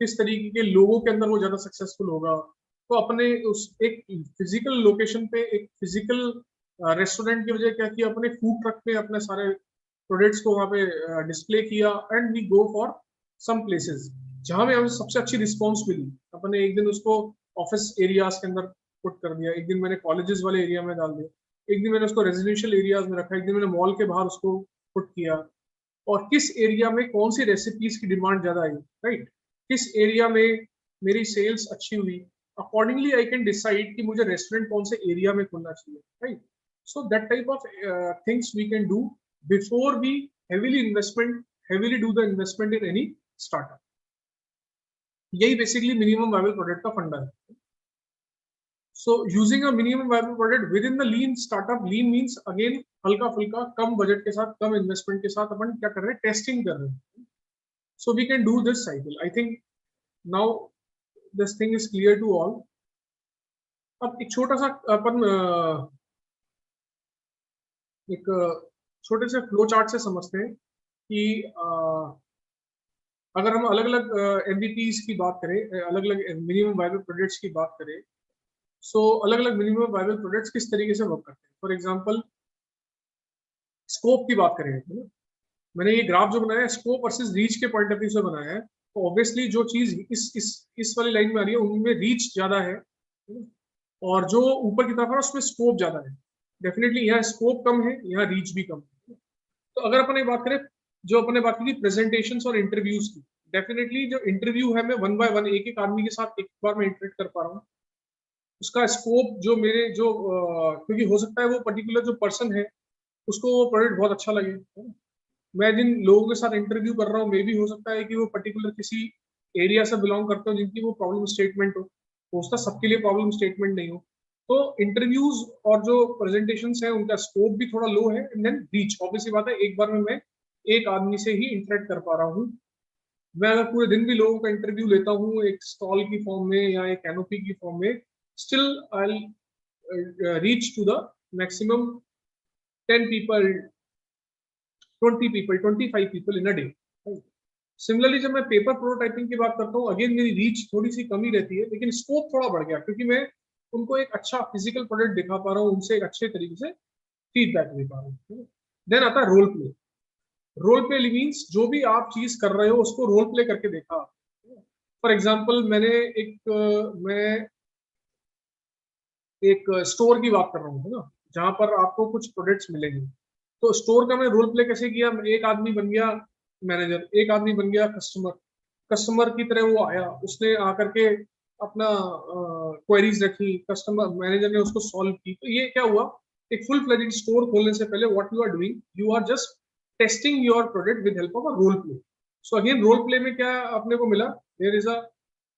किस तरीके के लोगों के अंदर वो ज्यादा सक्सेसफुल होगा। तो अपने उस एक फिजिकल लोकेशन पे, एक फिजिकल रेस्टोरेंट की वजह क्या किया, अपने फूड ट्रक पे अपने सारे प्रोडक्ट्स को वहाँ पे डिस्प्ले किया, and we go for some places जहाँ में हमें सबसे अच्छी रिस्पॉन्स मिली। अपने एक दिन उसको ऑफिस एरियाज के अंदर पुट कर दिया, एक दिन मैंने कॉलेजेस वाले एरिया में डाल दिया, एक दिन मैंने उसको रेजिडेंशियल एरियाज में रखा, एक दिन मैंने मॉल के बाहर उसको पुट किया, और किस एरिया में कौन सी रेसिपीज की डिमांड ज्यादा आई, राइट, किस एरिया में मेरी सेल्स अच्छी हुई, अकॉर्डिंगली आई कैन डिसाइड कि मुझे रेस्टोरेंट कौन से एरिया में खोलना चाहिए, right. So that type of things we can do before we heavily do the investment in any startup. यही basically minimum viable product का फंडा है. So using a minimum viable product within the lean startup, lean means again हल्का फुल्का कम budget के साथ कम investment के साथ अपन क्या कर रहे हैं, टेस्टिंग कर रहे हैं. So we can do this cycle. I think now this thing is clear to all. अब एक छोटा सा अपन एक छोटे से फ्लो चार्ट से समझते हैं कि अगर हम अलग अलग MVPs की बात करें, अलग अलग मिनिमम वायबल प्रोडक्ट्स की बात करें, सो अलग अलग मिनिमम वायबल प्रोडक्ट्स किस तरीके से वर्क करते हैं. फॉर एग्जांपल स्कोप की बात करें, है ना, मैंने ये ग्राफ जो बनाया है स्कोप वर्सेस रीच के पॉइंट ऑफ व्यू से बनाया है. तो ऑब्वियसली जो चीज इस वाली लाइन में आ रही है उनमें रीच ज्यादा है, और जो ऊपर की तरफ है उसमें स्कोप ज्यादा है. डेफिनेटली यहाँ स्कोप कम है, यहाँ रीच भी कम है. तो अगर अपन एक बात करें, जो अपन ने बात की प्रेजेंटेशंस और इंटरव्यूज की, डेफिनेटली जो इंटरव्यू है मैं 1 by 1 एक एक आदमी के साथ एक बार में इंटरेक्ट कर पा रहा हूँ. उसका स्कोप जो मेरे जो क्योंकि हो सकता है वो पर्टिकुलर जो पर्सन है उसको वो प्रोडक्ट बहुत अच्छा लगे. मैं जिन लोगों के साथ इंटरव्यू कर रहा हूँ मे भी हो सकता है कि वो पर्टिकुलर किसी एरिया से बिलोंग करते हो जिनकी वो प्रॉब्लम स्टेटमेंट हो सकता है सबके लिए प्रॉब्लम स्टेटमेंट नहीं हो. तो इंटरव्यूज और जो प्रेजेंटेशंस है उनका स्कोप भी थोड़ा लो है. एंड देन रीच, ऑब्वियसली बात है एक बार में मैं एक आदमी से ही इंटरेक्ट कर पा रहा हूँ. मैं अगर पूरे दिन भी लोगों का इंटरव्यू लेता हूँ एक स्टॉल की फॉर्म में या एक कैनोपी की फॉर्म में, still I reach to the maximum 10 people, 20 people, 25 people in a day. Similarly जब मैं पेपर प्रोटोटाइपिंग की बात करता हूँ, अगेन मेरी रीच थोड़ी सी कमी रहती है, लेकिन स्कोप थोड़ा बढ़ गया क्योंकि मैं उनको एक अच्छा फिजिकल प्रोडक्ट दिखा पा रहा हूँ, उनसे एक अच्छे तरीके से फीडबैक ले पा रहा हूँ. देन आता है role play. Role play means जो भी आप चीज कर रहे हो उसको रोल प्ले करके देखा. फॉर एग्जाम्पल मैं एक स्टोर की बात कर रहा हूँ, है ना, जहां पर आपको कुछ प्रोडक्ट्स मिलेंगे. तो स्टोर का मैं रोल प्ले कैसे किया, एक आदमी बन गया मैनेजर, एक आदमी बन गया कस्टमर की तरह वो आया, उसने आकर के अपना क्वेरीज रखी, कस्टमर मैनेजर ने उसको सॉल्व की. तो ये क्या हुआ, एक फुल फ्लेज्ड स्टोर खोलने से पहले what you are doing, you are just testing your product with help of a role play. So again role play में क्या अपने को मिला, there is a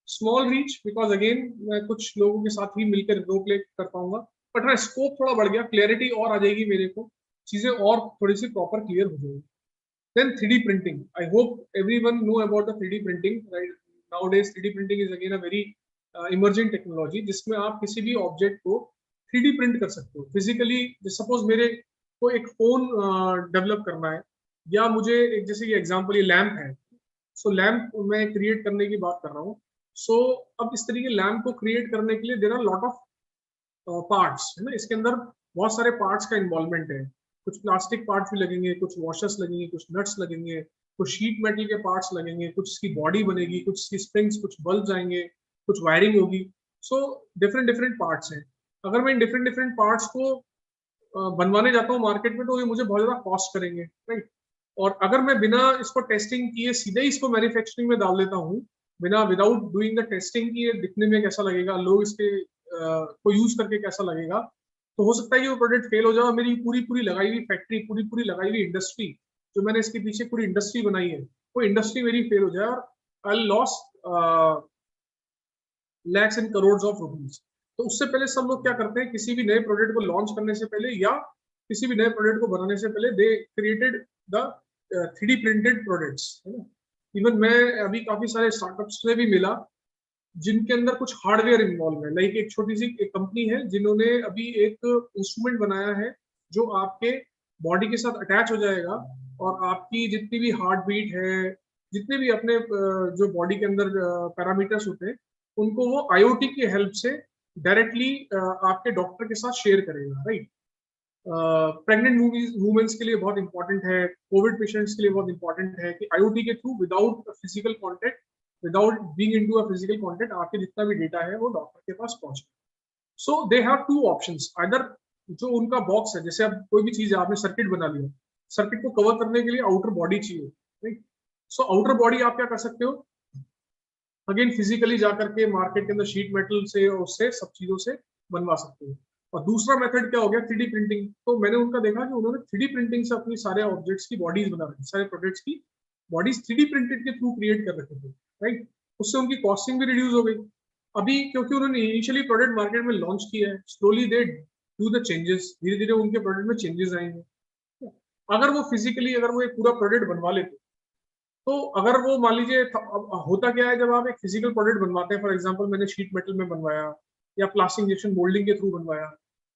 small reach because again मैं कुछ लोगों के साथ ही मिलकर रोल प्ले कर पाऊंगा, बट हाँ स्कोप थोड़ा बढ़ गया, क्लैरिटी और आ जाएगी मेरे को, चीजें और थोड़ी सी प्रॉपर क्लियर हो जाएगी. Then 3D printing. I hope everyone know about the 3D printing. Right nowadays, 3D printing is again a very emerging technology, जिसमें आप किसी भी ऑब्जेक्ट को 3D प्रिंट कर सकते हो फिजिकली. सपोज मेरे को एक फोन डेवलप करना है, या मुझे एक जैसे ये एग्जांपल ये लैंप है, सो लैंप मैं क्रिएट करने की बात कर रहा हूँ. सो अब इस तरीके लैंप को क्रिएट करने के लिए there are lot of parts, है ना, इसके अंदर बहुत सारे पार्ट्स का इन्वॉल्वमेंट है. कुछ प्लास्टिक पार्ट्स भी लगेंगे, कुछ वॉशर्स लगेंगे, कुछ नट्स लगेंगे, कुछ शीट मेटल के पार्ट्स लगेंगे, कुछ इसकी बॉडी बनेगी, कुछ इसकी स्प्रिंग्स, कुछ बल्ब आएंगे, कुछ वायरिंग होगी. सो डिफरेंट पार्ट्स हैं. अगर मैं इन डिफरेंट पार्ट्स को बनवाने जाता हूँ मार्केट में तो ये मुझे बहुत ज्यादा कॉस्ट करेंगे, राइट. और अगर मैं बिना इसको टेस्टिंग किए सीधे इसको मैन्युफैक्चरिंग में डाल देता हूँ विदाउट डूइंग द टेस्टिंग की, ये दिखने में कैसा लगेगा, लोग इसके को यूज करके कैसा लगेगा, तो हो सकता है कि वो प्रोडक्ट फेल हो जाए. मेरी पूरी लगाई हुई फैक्ट्री, पूरी लगाई हुई इंडस्ट्री, जो मैंने इसके पीछे पूरी इंडस्ट्री बनाई है, वो इंडस्ट्री मेरी फेल हो जाए और I loss lakhs and crore of rupees. तो उससे पहले सब लोग क्या करते हैं, किसी भी नए प्रोडक्ट को लॉन्च करने से पहले या किसी भी नए प्रोडक्ट को बनाने से पहले they created the 3D printed products, है ना. इवन मैं अभी काफी सारे स्टार्टअप्स से भी मिला जिनके अंदर कुछ हार्डवेयर इन्वॉल्व है. लाइक एक छोटी सी एक कंपनी है जिन्होंने अभी एक इंस्ट्रूमेंट बनाया है जो आपके बॉडी के साथ अटैच हो जाएगा और आपकी जितनी भी हार्ट बीट है, जितने भी अपने जो बॉडी के अंदर पैरामीटर्स होते हैं, उनको वो IoT की हेल्प से डायरेक्टली आपके डॉक्टर के साथ शेयर करेगा, राइट. प्रेग्नेंट वुमेन्स के लिए बहुत इंपॉर्टेंट है, कोविड पेशेंट्स के लिए बहुत इंपॉर्टेंट है कि IoT के through without physical contact, without being into a physical contact, आपके जितना भी डेटा है वो डॉक्टर के पास पहुंचे. So they have two options. Other जो उनका बॉक्स है, जैसे अब कोई भी चीज है, आपने सर्किट बना लिया, सर्किट को कवर करने के लिए आउटर बॉडी चाहिए, राइट. सो आउटर बॉडी आप क्या कर सकते हो, अगेन फिजिकली जाकर के मार्केट के अंदर शीट मेटल से और उससे सब चीजों से बनवा सकते हो. और दूसरा मेथड क्या हो गया, 3D प्रिंटिंग। तो मैंने उनका देखा कि उन्होंने 3D प्रिंटिंग से अपनी सारे ऑब्जेक्ट्स की बॉडीज बना रखी, सारे प्रोडक्ट्स की बॉडीज 3D प्रिंटेड के थ्रू क्रिएट कर रखे थे, राइट। उससे उनकी कॉस्टिंग भी रिड्यूस हो गई। अभी क्योंकि उन्होंने इनिशियली प्रोडक्ट मार्केट में लॉन्च किया है, slowly they do the changes, धीरे धीरे उनके प्रोडक्ट में चेंजेस आएंगे। अगर वो फिजिकली अगर वो एक पूरा प्रोडक्ट बनवा लेते, तो अगर वो मान लीजिए होता क्या है, जब आप एक फिजिकल प्रोडक्ट बनवाते हैं, फॉर एग्जांपल मैंने शीट मेटल में बनवाया या प्लास्टिक इंजेक्शन मोल्डिंग के थ्रू बनवाया,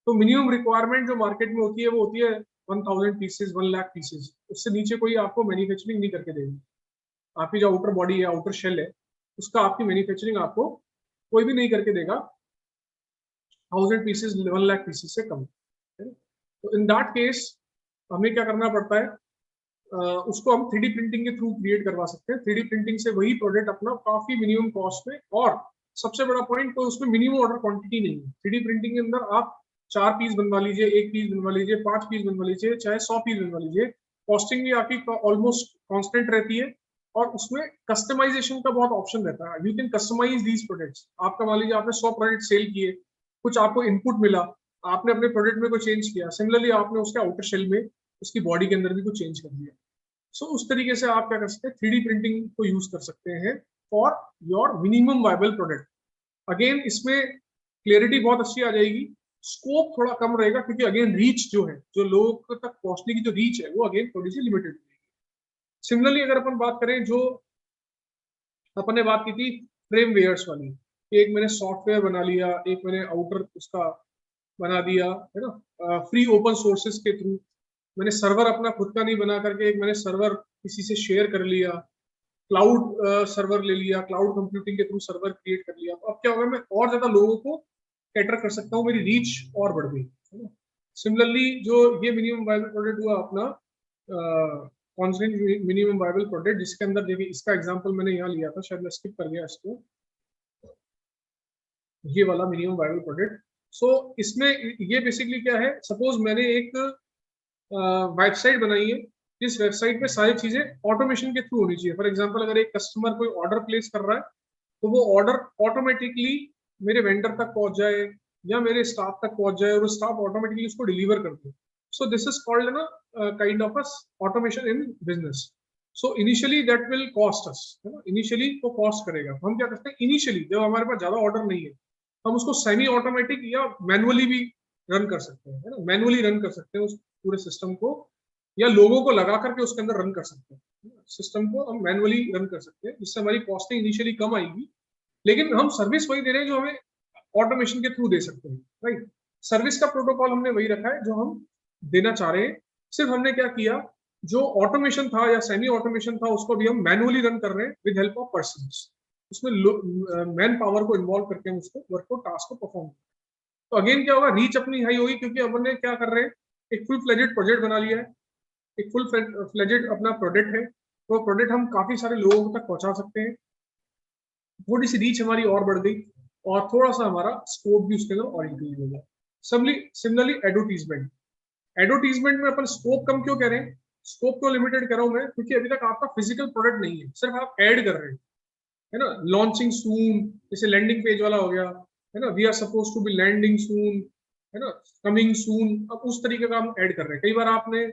तो मिनिमम रिक्वायरमेंट जो मार्केट में होती है वो होती है 1000 पीसेस, 1 लाख पीसेस। उससे नीचे कोई आपको मैन्युफैक्चरिंग नहीं करके देगा। आपकी जो आउटर बॉडी है, आउटर शेल है, उसका आपकी मैन्युफैक्चरिंग आपको कोई भी नहीं करके देगा 1000 पीसेस, 1 लाख पीसेस से कम। तो इन दैट केस हमें क्या करना पड़ता है, उसको हम 3D प्रिंटिंग के थ्रू क्रिएट करवा सकते हैं। 3D प्रिंटिंग से वही प्रोडक्ट अपना काफी मिनिमम कॉस्ट में, और सबसे बड़ा पॉइंट तो उसमें मिनिमम ऑर्डर क्वांटिटी नहीं है। 3D प्रिंटिंग के अंदर आप 4 पीस बनवा लीजिए, 1 पीस बनवा लीजिए, 5 पीस बनवा लीजिए, चाहे 100 पीस बनवा लीजिए, कॉस्टिंग भी आपकी ऑलमोस्ट कांस्टेंट रहती है, और उसमें कस्टमाइजेशन का बहुत ऑप्शन रहता है। You can customize these products. आपका मान लीजिए आपने 100 प्रोडक्ट सेल किए, कुछ आपको इनपुट मिला, आपने अपने प्रोडक्ट में कोई चेंज किया, सिमिलरली आपने उसके आउटर शेल में, उसकी बॉडी के अंदर भी कुछ चेंज कर दिया। सो उस तरीके से आप क्या कर सकते हैं, 3D प्रिंटिंग को यूज कर सकते हैं for your minimum viable product. Again इसमें क्लियरिटी बहुत अच्छी आ जाएगी, स्कोप थोड़ा कम रहेगा, क्योंकि अगेन रीच जो है, जो लोगों तक पहुंचने की जो रीच है, वो अगेन थोड़ी सी लिमिटेड रहेगी। सिमिलरली अगर अपन बात करें, जो अपन ने बात की थी फ्रेमवेयर्स वाली, एक मैंने सॉफ्टवेयर बना लिया, एक मैंने आउटर उसका बना दिया, है ना, फ्री ओपन सोर्सेस के थ्रू। मैंने सर्वर अपना खुद का नहीं बना करके एक मैंने सर्वर किसी से शेयर कर लिया, क्लाउड सर्वर ले लिया, क्लाउड कंप्यूटिंग के थ्रू सर्वर क्रिएट कर लिया। तो अब क्या होगा, मैं और ज्यादा लोगों को कैटर कर सकता हूँ, मेरी रीच और बढ़ गई, है ना। सिमिलरली जो ये मिनिमम वायबल प्रोडक्ट हुआ अपना कॉन्स्टेंट मिनिमम वायबल प्रोडक्ट, जिसके अंदर देखिए इसका एग्जांपल मैंने यहाँ लिया था, शायद मैं स्किप कर गया इसको, ये वाला मिनिमम वायबल प्रोडक्ट। सो इसमें ये बेसिकली क्या है, सपोज मैंने एक वेबसाइट बनाई है, इस वेबसाइट पे सारी चीजें ऑटोमेशन के थ्रू होनी चाहिए। फॉर एग्जांपल अगर एक कस्टमर कोई ऑर्डर प्लेस कर रहा है, तो वो ऑर्डर ऑटोमेटिकली मेरे वेंडर तक पहुंच जाए या मेरे स्टाफ तक पहुंच जाए, और स्टाफ ऑटोमेटिकली उसको डिलीवर कर दे। सो दिस इज कॉल्ड ना kind of automation in business. So initially that will cost us, है ना, इनिशियली वो कॉस्ट करेगा। हम क्या करते हैं, इनिशियली जब हमारे पास ज्यादा ऑर्डर नहीं है, हम उसको सेमी ऑटोमेटिक या मैनुअली भी रन कर सकते हैं, है ना, मैनुअली रन कर सकते हैं उस पूरे सिस्टम को, या लोगों को लगा करके उसके अंदर रन कर सकते हैं। सिस्टम को हम मैनुअली रन कर सकते हैं, जिससे हमारी कॉस्टिंग इनिशियली कम आएगी, लेकिन हम सर्विस वही दे रहे हैं जो हमें ऑटोमेशन के थ्रू दे सकते हैं, राइट। सर्विस का प्रोटोकॉल हमने वही रखा है जो हम देना चाह रहे हैं। सिर्फ हमने क्या किया, जो ऑटोमेशन था या सेमी ऑटोमेशन था, उसको भी हम मैनुअली रन कर रहे हैं विद हेल्प ऑफ पर्सन्स। उसमें मैन पावर को इन्वॉल्व करके हम उसको वर्क को, टास्क को परफॉर्म करें। तो अगेन क्या होगा, रीच अपनी हाई होगी, क्योंकि अपन ने क्या कर रहे हैं, एक फुल फ्लेजेड प्रोजेक्ट बना लिया है, एक फुल फ्लेजेड अपना प्रोडक्ट है, तो प्रोडक्ट हम काफी सारे लोगों तक पहुंचा सकते हैं। थोड़ी सी रीच हमारी और बढ़ गई, और थोड़ा सा हमारा स्कोप भी उसके अंदर और इंक्रीज हो गया। सिमिलरली एडवर्टीजमेंट, एडवर्टीजमेंट में अपन स्कोप कम क्यों कह रहे हैं, स्कोप क्यों लिमिटेड कर रहा हूं मैं, क्योंकि अभी तक आपका फिजिकल प्रोडक्ट नहीं है, सिर्फ आप ऐड कर रहे हैं, है ना। लॉन्चिंग सून, जैसे लैंडिंग पेज वाला हो गया, है ना, we are suppose to be landing soon, है ना, कमिंग सून। अब उस तरीके का हम ऐड कर रहे हैं। कई बार आपने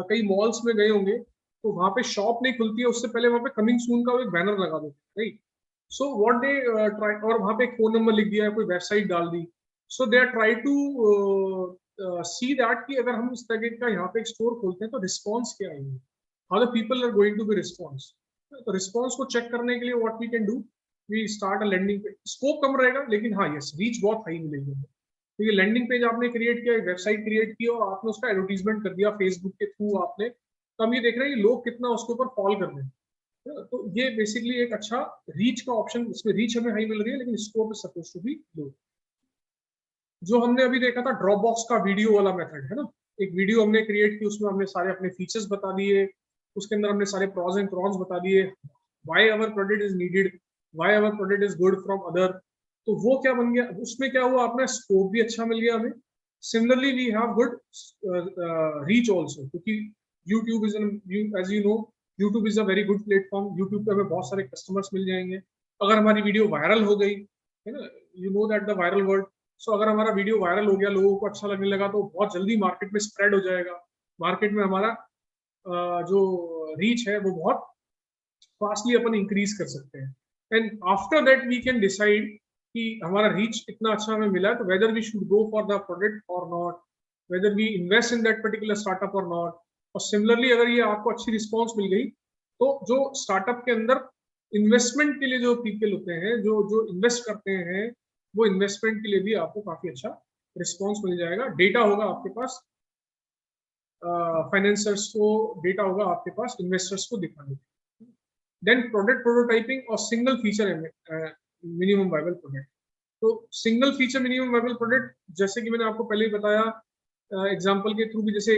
कई मॉल्स में गए होंगे, तो वहां पे शॉप नहीं खुलती है, उससे पहले वहां पे कमिंग सून का एक बैनर लगा देते हैं, right. So what they try, और वहां पे एक फोन नंबर लिख दिया है, कोई वेबसाइट डाल दी। So they are try to see that कि अगर हम इस तरह का यहाँ पे एक स्टोर खोलते हैं तो रिस्पॉन्स क्या आएंगे, how the people are going to be response. तो रिस्पॉन्स को चेक करने के लिए what we can do, we start a landing page. Scope कम रहेगा, लेकिन हाँ यस, रीच बहुत हाई मिलेगी। क्योंकि लैंडिंग पेज आपने क्रिएट किया, वेबसाइट क्रिएट की, और आपने उसका एडवर्टीजमेंट कर दिया फेसबुक के थ्रू आपने, तो हम ये देख रहे हैं कि लोग कितना उसके ऊपर फॉल कर रहे हैं। तो ये बेसिकली एक अच्छा रीच का ऑप्शन, इसमें रीच हमें हाई मिल रही है, लेकिन scope is suppose to be low. जो हमने अभी देखा था ड्रॉप बॉक्स का वीडियो वाला मेथड, है ना, एक वीडियो हमने क्रिएट की, उसमें हमने सारे अपने फीचर्स बता दिए, उसके अंदर हमने सारे प्रॉस एंड कॉन्स बता दिए, why our product is needed, why our product is good from other. तो वो क्या बन गया, उसमें क्या हुआ, अपना स्कोप भी अच्छा मिल गया हमें। Similarly we have good reach also, क्योंकि YouTube is, as you know, YouTube is a very good platform. YouTube पे हमें बहुत सारे कस्टमर्स मिल जाएंगे अगर हमारी वीडियो वायरल हो गई, है ना, you know that the viral word. So अगर हमारा वीडियो वायरल हो गया, लोगों को अच्छा लगने लगा, तो बहुत जल्दी मार्केट में स्प्रेड हो जाएगा। मार्केट में हमारा जो रीच है वो बहुत फास्टली अपन इंक्रीज कर सकते हैं। And after that we can decide कि हमारा रीच इतना अच्छा हमें मिला है, तो whether we should go for the product और not, whether we invest in that particular startup और नॉट। और सिमिलरली अगर ये आपको अच्छी रिस्पॉन्स मिल गई, तो जो स्टार्टअप के अंदर इन्वेस्टमेंट के लिए जो पीपल होते हैं, जो जो इन्वेस्ट करते हैं, वो इन्वेस्टमेंट के लिए भी आपको काफी अच्छा रिस्पॉन्स मिल जाएगा। डेटा होगा आपके पास, फाइनेंसर्स को डेटा होगा आपके पास इन्वेस्टर्स को दिखाने। देन प्रोडक्ट प्रोटोटाइपिंग और single feature minimum viable product. तो single feature minimum viable product, जैसे कि मैंने आपको पहले ही बताया एग्जांपल के थ्रू भी, जैसे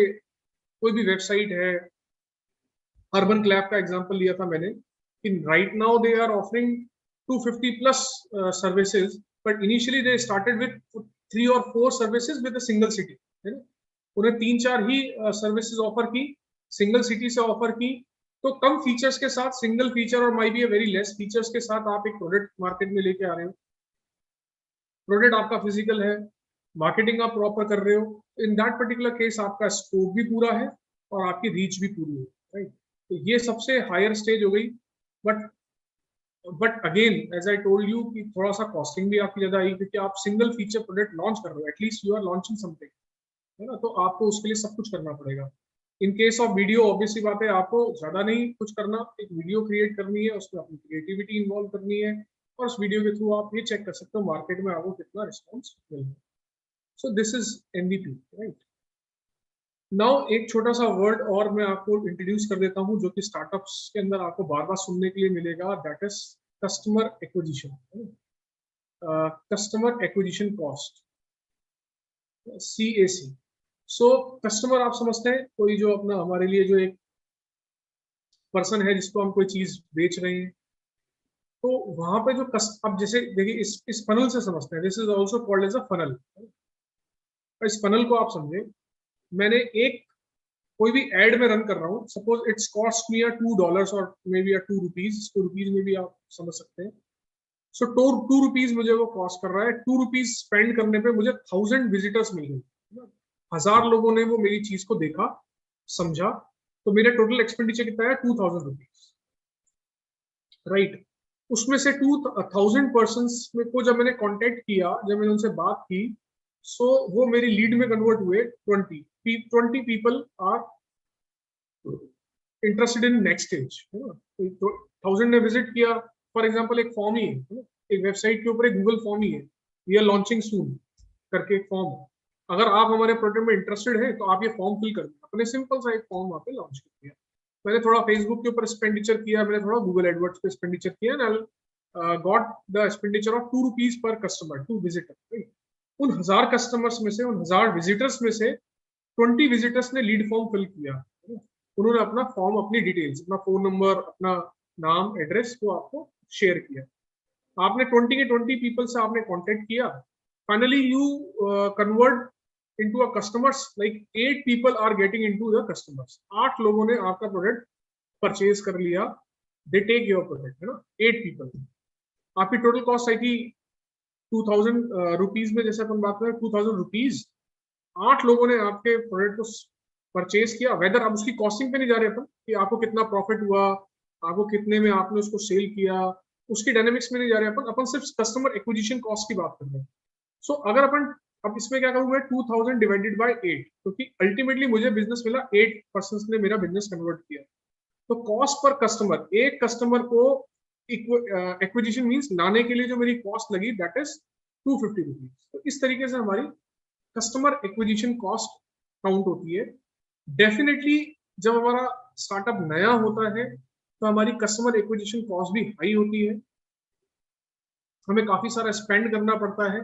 कोई भी वेबसाइट है, अर्बन क्लैब का एग्जांपल लिया था मैंने, कि right now they are offering 250 plus services, but initially they started with 3 or 4 services with a single city, है ना। उन्हें 3-4 ही सर्विसेज ऑफर की, सिंगल सिटी से ऑफर की। तो कम फीचर्स के साथ, सिंगल फीचर और maybe very less features के साथ आप एक प्रोडक्ट मार्केट में लेके आ रहे हो। प्रोडक्ट आपका फिजिकल है, मार्केटिंग आप प्रॉपर कर रहे हो, इन दैट पर्टिकुलर केस आपका स्कोप भी पूरा है और आपकी रीच भी पूरी है, राइट। तो ये सबसे हायर स्टेज हो गई। But again as I told you कि थोड़ा सा कॉस्टिंग भी आपकी ज्यादा आई, क्योंकि आप सिंगल फीचर प्रोडक्ट लॉन्च कर रहे हो, at least you are launching something, है ना। तो आपको उसके लिए सब कुछ करना पड़ेगा। In case of video obviously बात है, आपको ज्यादा नहीं कुछ करना, एक वीडियो क्रिएट करनी है, उसमें अपनी क्रिएटिविटी इन्वॉल्व करनी है, और उस वीडियो के थ्रू आप ये चेक कर सकते हो मार्केट में आपको कितना रिस्पॉन्स मिल रहा है। सो this is MVP, right. Now एक छोटा सा वर्ड और मैं आपको इंट्रोड्यूस कर देता हूं, जो कि स्टार्टअप्स के अंदर आपको बार बार सुनने के लिए मिलेगा, that is customer acquisition. Customer acquisition cost, CAC। So customer आप समझते हैं, कोई जो अपना हमारे लिए जो एक पर्सन है जिसको हम कोई चीज बेच रहे हैं, तो वहां पे जो अब जैसे देखिए इस फनल से समझते हैं, this is also called as a funnel. इस फनल को आप समझे, मैंने एक कोई भी एड में रन कर रहा हूँ, सपोज इट्स कॉस्ट मी $2 और मे बी ₹2, इसको रुपीज में भी आप समझ सकते हैं। सो ₹2 मुझे वो कॉस्ट कर रहा है। ₹2 स्पेंड करने पे मुझे 1000 विजिटर्स मिल गए, 1000 लोगों ने वो मेरी चीज को देखा, समझा, तो मेरा टोटल एक्सपेंडिचर कितना है? ₹2000, राइट। उसमें से 2000 पर्सन्स को जब मैंने कांटेक्ट किया, जब मैंने उनसे बात की, सो वो मेरी लीड में कन्वर्ट हुए 20 people are interested in next stage, है ना। 1000 ने विजिट किया, फॉर एग्जांपल एक फॉर्म ही है, एक वेबसाइट के ऊपर एक गूगल फॉर्म ही है, वी आर लॉन्चिंग सून करके एक फॉर्म। अगर आप हमारे प्रोडक्ट में इंटरेस्टेड हैं तो आप ये फॉर्म फिल कर दें, अपने सिंपल सा एक फॉर्म वहाँ पे लॉन्च कर दिया। मैंने थोड़ा फेसबुक के ऊपर एक्सपेंडिचर किया, मैंने थोड़ा गूगल एडवर्ड्स पे एक्सपेंडिचर किया, and got the expenditure of ₹2 पर कस्टमर, 2 विजिटर। उन 1000 कस्टमर्स में से, उन 1000 विजिटर्स में से 20 विजिटर्स ने लीड फॉर्म फिल किया। उन्होंने अपना फॉर्म, अपनी डिटेल्स, अपना फोन नंबर, अपना नाम, एड्रेस को आपको शेयर किया। आपने 20 के 20 पीपल से आपने कांटेक्ट किया। Finally you convert into a customers, like 8 people are getting into the customers। 8 लोगों ने आपका प्रोडक्ट परचेज कर लिया, they take your product, है ना। 8 people, आपकी टोटल कॉस्ट आई थी 2000 रुपीज में, जैसे अपन बात करें 2000 रुपीज। 8 लोगों ने आपके प्रोडक्ट को परचेज किया। वेदर अब उसकी कॉस्टिंग पे नहीं जा रहे अपन कि आपको कितना प्रॉफिट हुआ, आपको कितने में आपने उसको सेल किया, उसकी डायनेमिक्स में नहीं जा रहे अपन सिर्फ कस्टमर एक्विजिशन कॉस्ट की बात कर रहे हैं। सो अगर अपन अब इसमें क्या करूँ मैं, 2000 डिवाइडेड बाय 8, क्योंकि अल्टीमेटली मुझे बिजनेस मिला, 8 पर्सन्स ने मेरा बिजनेस कन्वर्ट किया। तो कॉस्ट पर कस्टमर, एक कस्टमर को एक्विजिशन मींस लाने के लिए जो मेरी कॉस्ट लगी, दैट इज ₹250। तो इस तरीके से हमारी कस्टमर एक्विजिशन कॉस्ट काउंट होती है। डेफिनेटली जब हमारा स्टार्टअप नया होता है तो हमारी कस्टमर एक्विजिशन कॉस्ट भी हाई होती है, हमें काफी सारा स्पेंड करना पड़ता है,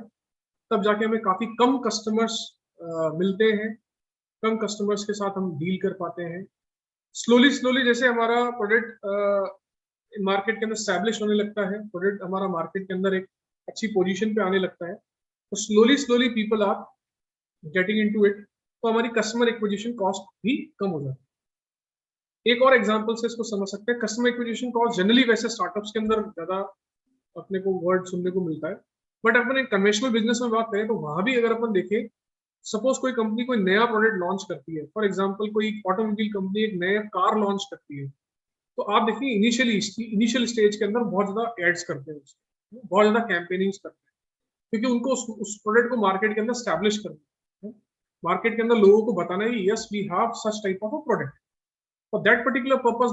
तब जाके हमें काफी कम कस्टमर्स मिलते हैं, कम कस्टमर्स के साथ हम डील कर पाते हैं। स्लोली जैसे हमारा प्रोडक्ट मार्केट के अंदर एस्टैब्लिश होने लगता है, प्रोडक्ट हमारा मार्केट के अंदर एक अच्छी पोजीशन पे आने लगता है, तो slowly people are getting into it, तो हमारी कस्टमर एक्विजिशन कॉस्ट भी कम हो जाती है। एक और एग्जांपल से इसको समझ सकते हैं। कस्टमर एक्विजिशन कॉस्ट जनरली वैसे स्टार्टअप्स के अंदर ज्यादा अपने को वर्ड सुनने को मिलता है, बट अपन एक कन्वेंशनल बिजनेस में बात करें तो वहां भी अगर अपन देखें, सपोज कोई कंपनी कोई नया प्रोडक्ट लॉन्च करती है, फॉर एग्जांपल कोई ऑटोमोबाइल कंपनी एक नया कार लॉन्च करती है, तो आप देखिए इनिशियल स्टेज के अंदर बहुत ज्यादा एड्स करते हैं, बहुत ज्यादा कैंपेनिंग्स करते हैं, क्योंकि उनको उस प्रोडक्ट को मार्केट के अंदर स्टैब्लिश करना है, मार्केट के अंदर लोगों को बताना है yes we have such type of a product. For that particular purpose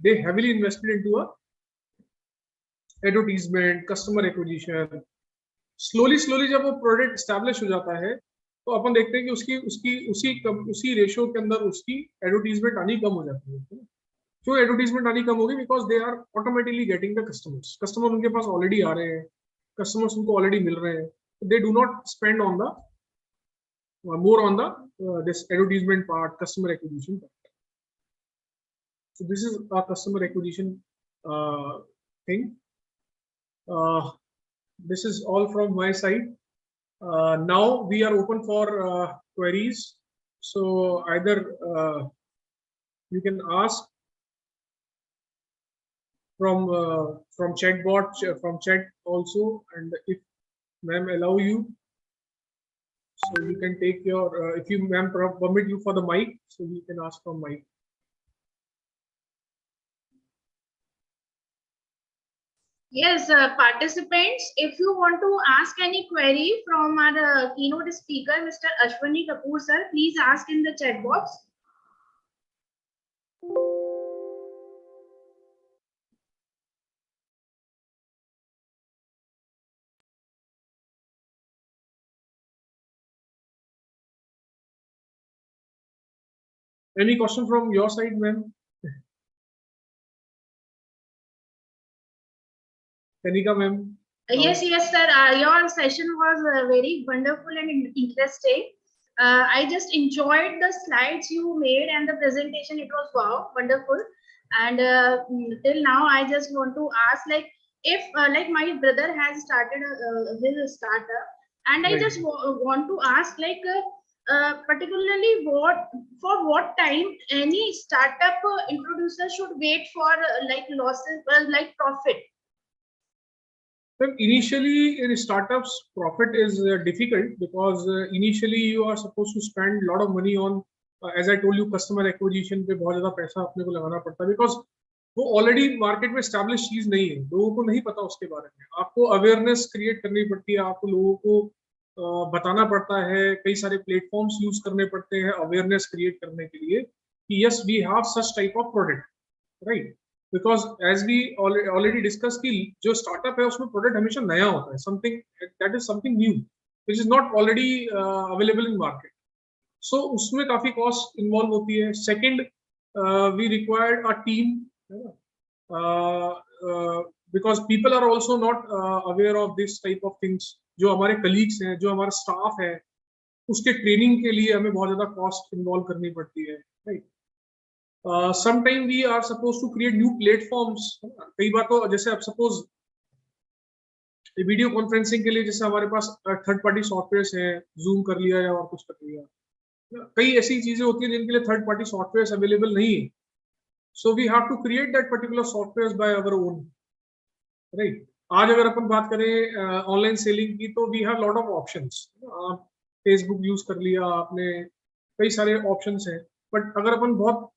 they heavily invested into a advertisement, customer acquisition. Slowly जब वो प्रोडक्ट स्टैब्लिश हो जाता है तो अपन देखते हैं कि उसी रेशियो के अंदर उसकी एडवर्टीजमेंट आनी कम हो जाती है. क्यों एडवर्टीजमेंट आनी कम होगी? Because they are automatically getting the customer उनके पास ऑलरेडी आ रहे हैं, कस्टमर्स उनको ऑलरेडी मिल रहे हैं, दे do not spend on the more on the this advertisement part, customer acquisition part. So this is a customer acquisition thing. This is all from my side. Now we are open for queries. So either you can ask from chatbot, from chat also, and if ma'am allow you, so you can take your if you ma'am permit you for the mic, so you can ask from mic. Yes, participants, if you want to ask any query from our keynote speaker, Mr. Ashwani Kapoor sir, please ask in the chat box. Any question from your side, ma'am? Kanika ma'am? Yes, sir. Your session was very wonderful and interesting. I just enjoyed the slides you made and the presentation. It was wow, wonderful. And till now, I just want to ask, like, if like my brother has started his startup, and I Right. just want to ask, like, particularly for what time any startup introducer should wait for like losses, like profit. Ma'am, initially in startups, profit is difficult because initially you are supposed to spend a lot of money on, as I told you, customer acquisition पे बहुत ज़्यादा पैसा अपने को लगाना पड़ता है, because वो ऑलरेडी मार्केट में established चीज नहीं है, लोगों को नहीं पता उसके बारे में, आपको अवेयरनेस क्रिएट करनी पड़ती है, आपको लोगों को बताना पड़ता है, कई सारे प्लेटफॉर्म्स यूज करने पड़ते हैं अवेयरनेस क्रिएट करने के लिए कि yes we have such type of product, right. Because as we already discuss की जो स्टार्टअप है उसमें प्रोडक्ट हमेशा नया होता है, something that is something new which is not already available in market. So उसमें काफी कॉस्ट इन्वॉल्व होती है. Second, we required a team, because people are also not aware of this type of things. जो हमारे colleagues हैं, जो हमारा staff है, उसके ट्रेनिंग के लिए हमें बहुत ज्यादा कॉस्ट इन्वॉल्व करनी पड़ती है, right. Sometime we are supposed to create new platforms. कई बार तो जैसे आप सपोज वीडियो कॉन्फ्रेंसिंग के लिए जैसे हमारे पास थर्ड पार्टी सॉफ्टवेयर हैं, जूम कर लिया या और कुछ कर लिया, कई ऐसी चीजें होती हैं जिनके लिए थर्ड पार्टी सॉफ्टवेयर अवेलेबल नहीं है. So we have to create that particular software by our own, right. आज अगर अपन बात करें ऑनलाइन सेलिंग की, तो we have lot of options. आप फेसबुक यूज कर लिया आपने, कई सारे ऑप्शंस हैं. बट अगर अपन बहुत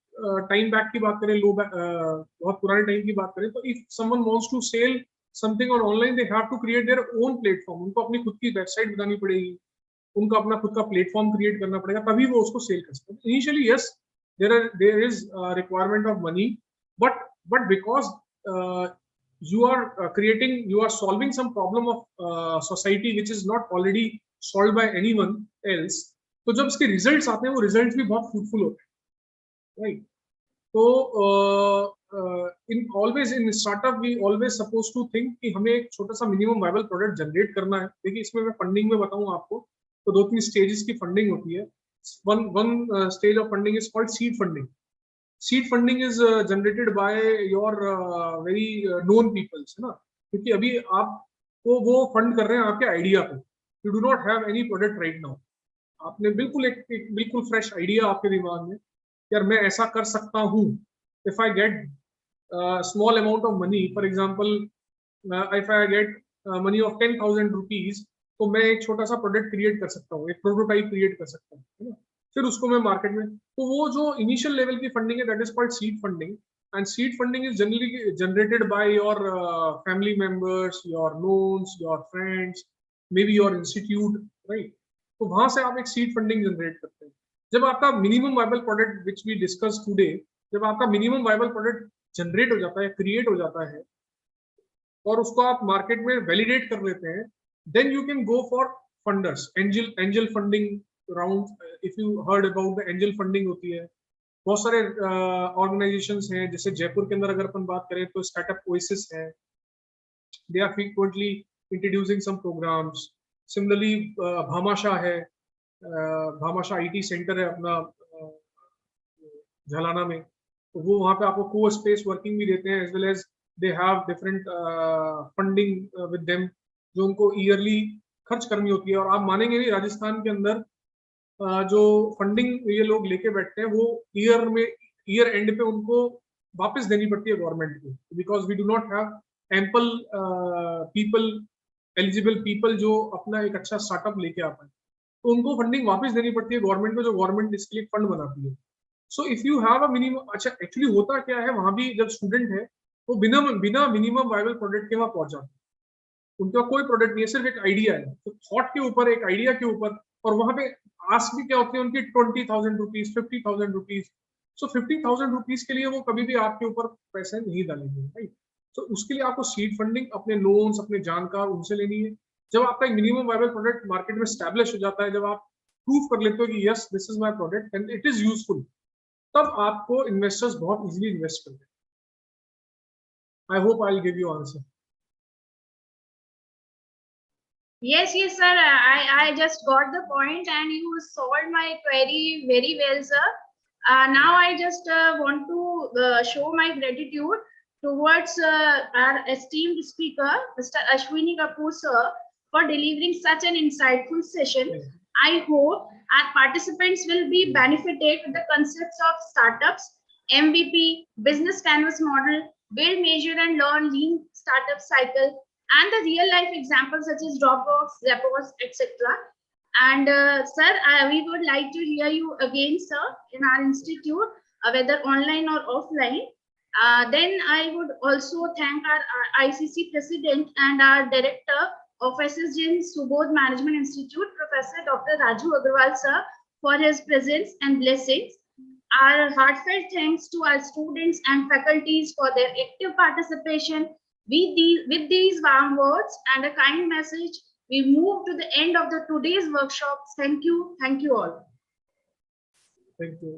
टाइम बैक की बात करें, बहुत पुराने टाइम की बात करें, तो if someone wants to sell something on online, they have to create their own platform. उनको अपनी खुद की वेबसाइट बनानी पड़ेगी, उनको अपना खुद का प्लेटफॉर्म क्रिएट करना पड़ेगा, तभी वो उसको सेल कर सकते हैं. Initially yes there is requirement of money, but because you are creating, you are solving some problem of society which is not already solved by anyone else. तो जब इसके रिजल्ट्स आते हैं, वो रिजल्ट्स भी बहुत फ्रूटफुल होते हैं, राइट. तो in always in startup we always suppose to think कि हमें एक छोटा सा मिनिमम वायबल प्रोडक्ट जनरेट करना है. देखिए इसमें मैं फंडिंग में बताऊं आपको, तो 2-3 स्टेजेस की फंडिंग होती है. One stage of funding is called seed funding. Seed funding is generated by your very known peoples, है ना, क्योंकि अभी आपको वो फंड कर रहे हैं आपके आइडिया पे. You do not have any product right now. आपने बिल्कुल एक बिल्कुल फ्रेश आइडिया आपके दिमाग में, यार मैं ऐसा कर सकता हूँ. If I get small amount of money, for example if I get money of 10,000 rupees, तो मैं एक छोटा सा प्रोडक्ट क्रिएट कर सकता हूँ, एक प्रोटोटाइप क्रिएट कर सकता हूँ, है ना, फिर उसको मैं मार्केट में, तो वो जो इनिशियल लेवल की फंडिंग है that is called seed funding, and seed funding is generally generated by your family members, your knowns, your friends, maybe your institute, right. तो वहां से आप एक सीड फंडिंग जनरेट करते हैं। जब आपका minimum viable product which we discuss today, जब आपका मिनिमम वायबल प्रोडक्ट जनरेट हो जाता है, क्रिएट हो जाता है, और उसको आप मार्केट में वैलिडेट कर लेते हैं, then you can go for funders, angel funding round. If you heard about the angel funding होती है, बहुत सारे ऑर्गेनाइजेशंस हैं, जैसे जयपुर के अंदर अगर अपन बात करें तो स्टार्टअप ओएसिस है, they are frequently introducing some programs. Similarly Bhamashah है, भामाशाह आईटी सेंटर है अपना झालाना में, तो वो वहाँ पे आपको को स्पेस वर्किंग भी देते हैं, as well as they have different funding with them, जो उनको ईयरली खर्च करनी होती है। और आप मानेंगे नहीं, राजस्थान के अंदर जो फंडिंग ये लोग लेके बैठते हैं, वो ईयर एंड पे उनको वापस देनी पड़ती है गवर्नमेंट को, because we do not have ample people, eligible people जो अपना एक अच्छा स्टार्टअप लेके आ पाए, तो उनको फंडिंग वापस देनी पड़ती है गवर्नमेंट को, जो गवर्नमेंट इसके लिए फंड बनाती है। So if you have a minimum, अच्छा एक्चुअली होता क्या है, वहां भी जब स्टूडेंट है वो बिना मिनिमम वायबल प्रोडक्ट के वहां पहुंच जाते हैं, उनका कोई प्रोडक्ट नहीं है, सिर्फ एक आइडिया है, तो थॉट के ऊपर, एक आइडिया के ऊपर, और वहां पे आस्क भी क्या होती है उनकी 20,000 रुपीज, 50,000 रुपीज। सो 50,000 रुपीज के लिए वो कभी भी आपके ऊपर पैसे नहीं डालेंगे, राइट। तो उसके लिए आपको सीड फंडिंग अपने लोन्स, अपने जानकार उनसे लेनी है। जब आपका एक मिनिमम वायबल प्रोडक्ट मार्केट में स्टैब्लिश हो जाता है, जब आप प्रूव कर लेते हो कि yes this is my product and it is useful, तब आपको इन्वेस्टर्स बहुत इजीली इन्वेस्ट करते हैं। I hope I will give you answer. Yes, yes, sir. I just got the point and you solved my query very well, sir. Now I just want to show my gratitude towards our esteemed speaker, Mr. Ashwini Kapoor, sir, for delivering such an insightful session. I hope our participants will be benefited with the concepts of startups, MVP, business canvas model, build, measure, and learn lean startup cycle, and the real life examples such as Dropbox, Zappos, etc. And sir, we would like to hear you again, sir, in our institute, whether online or offline. Then I would also thank our ICC president and our director of SSG Subodh Management Institute, Professor Dr. Raju Agarwal, sir, for his presence and blessings. Our heartfelt thanks to our students and faculties for their active participation. With these warm words and a kind message, we move to the end of the today's workshop. Thank you all. Thank you.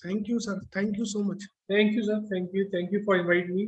Thank you, sir. Thank you so much. Thank you, sir. Thank you for inviting me.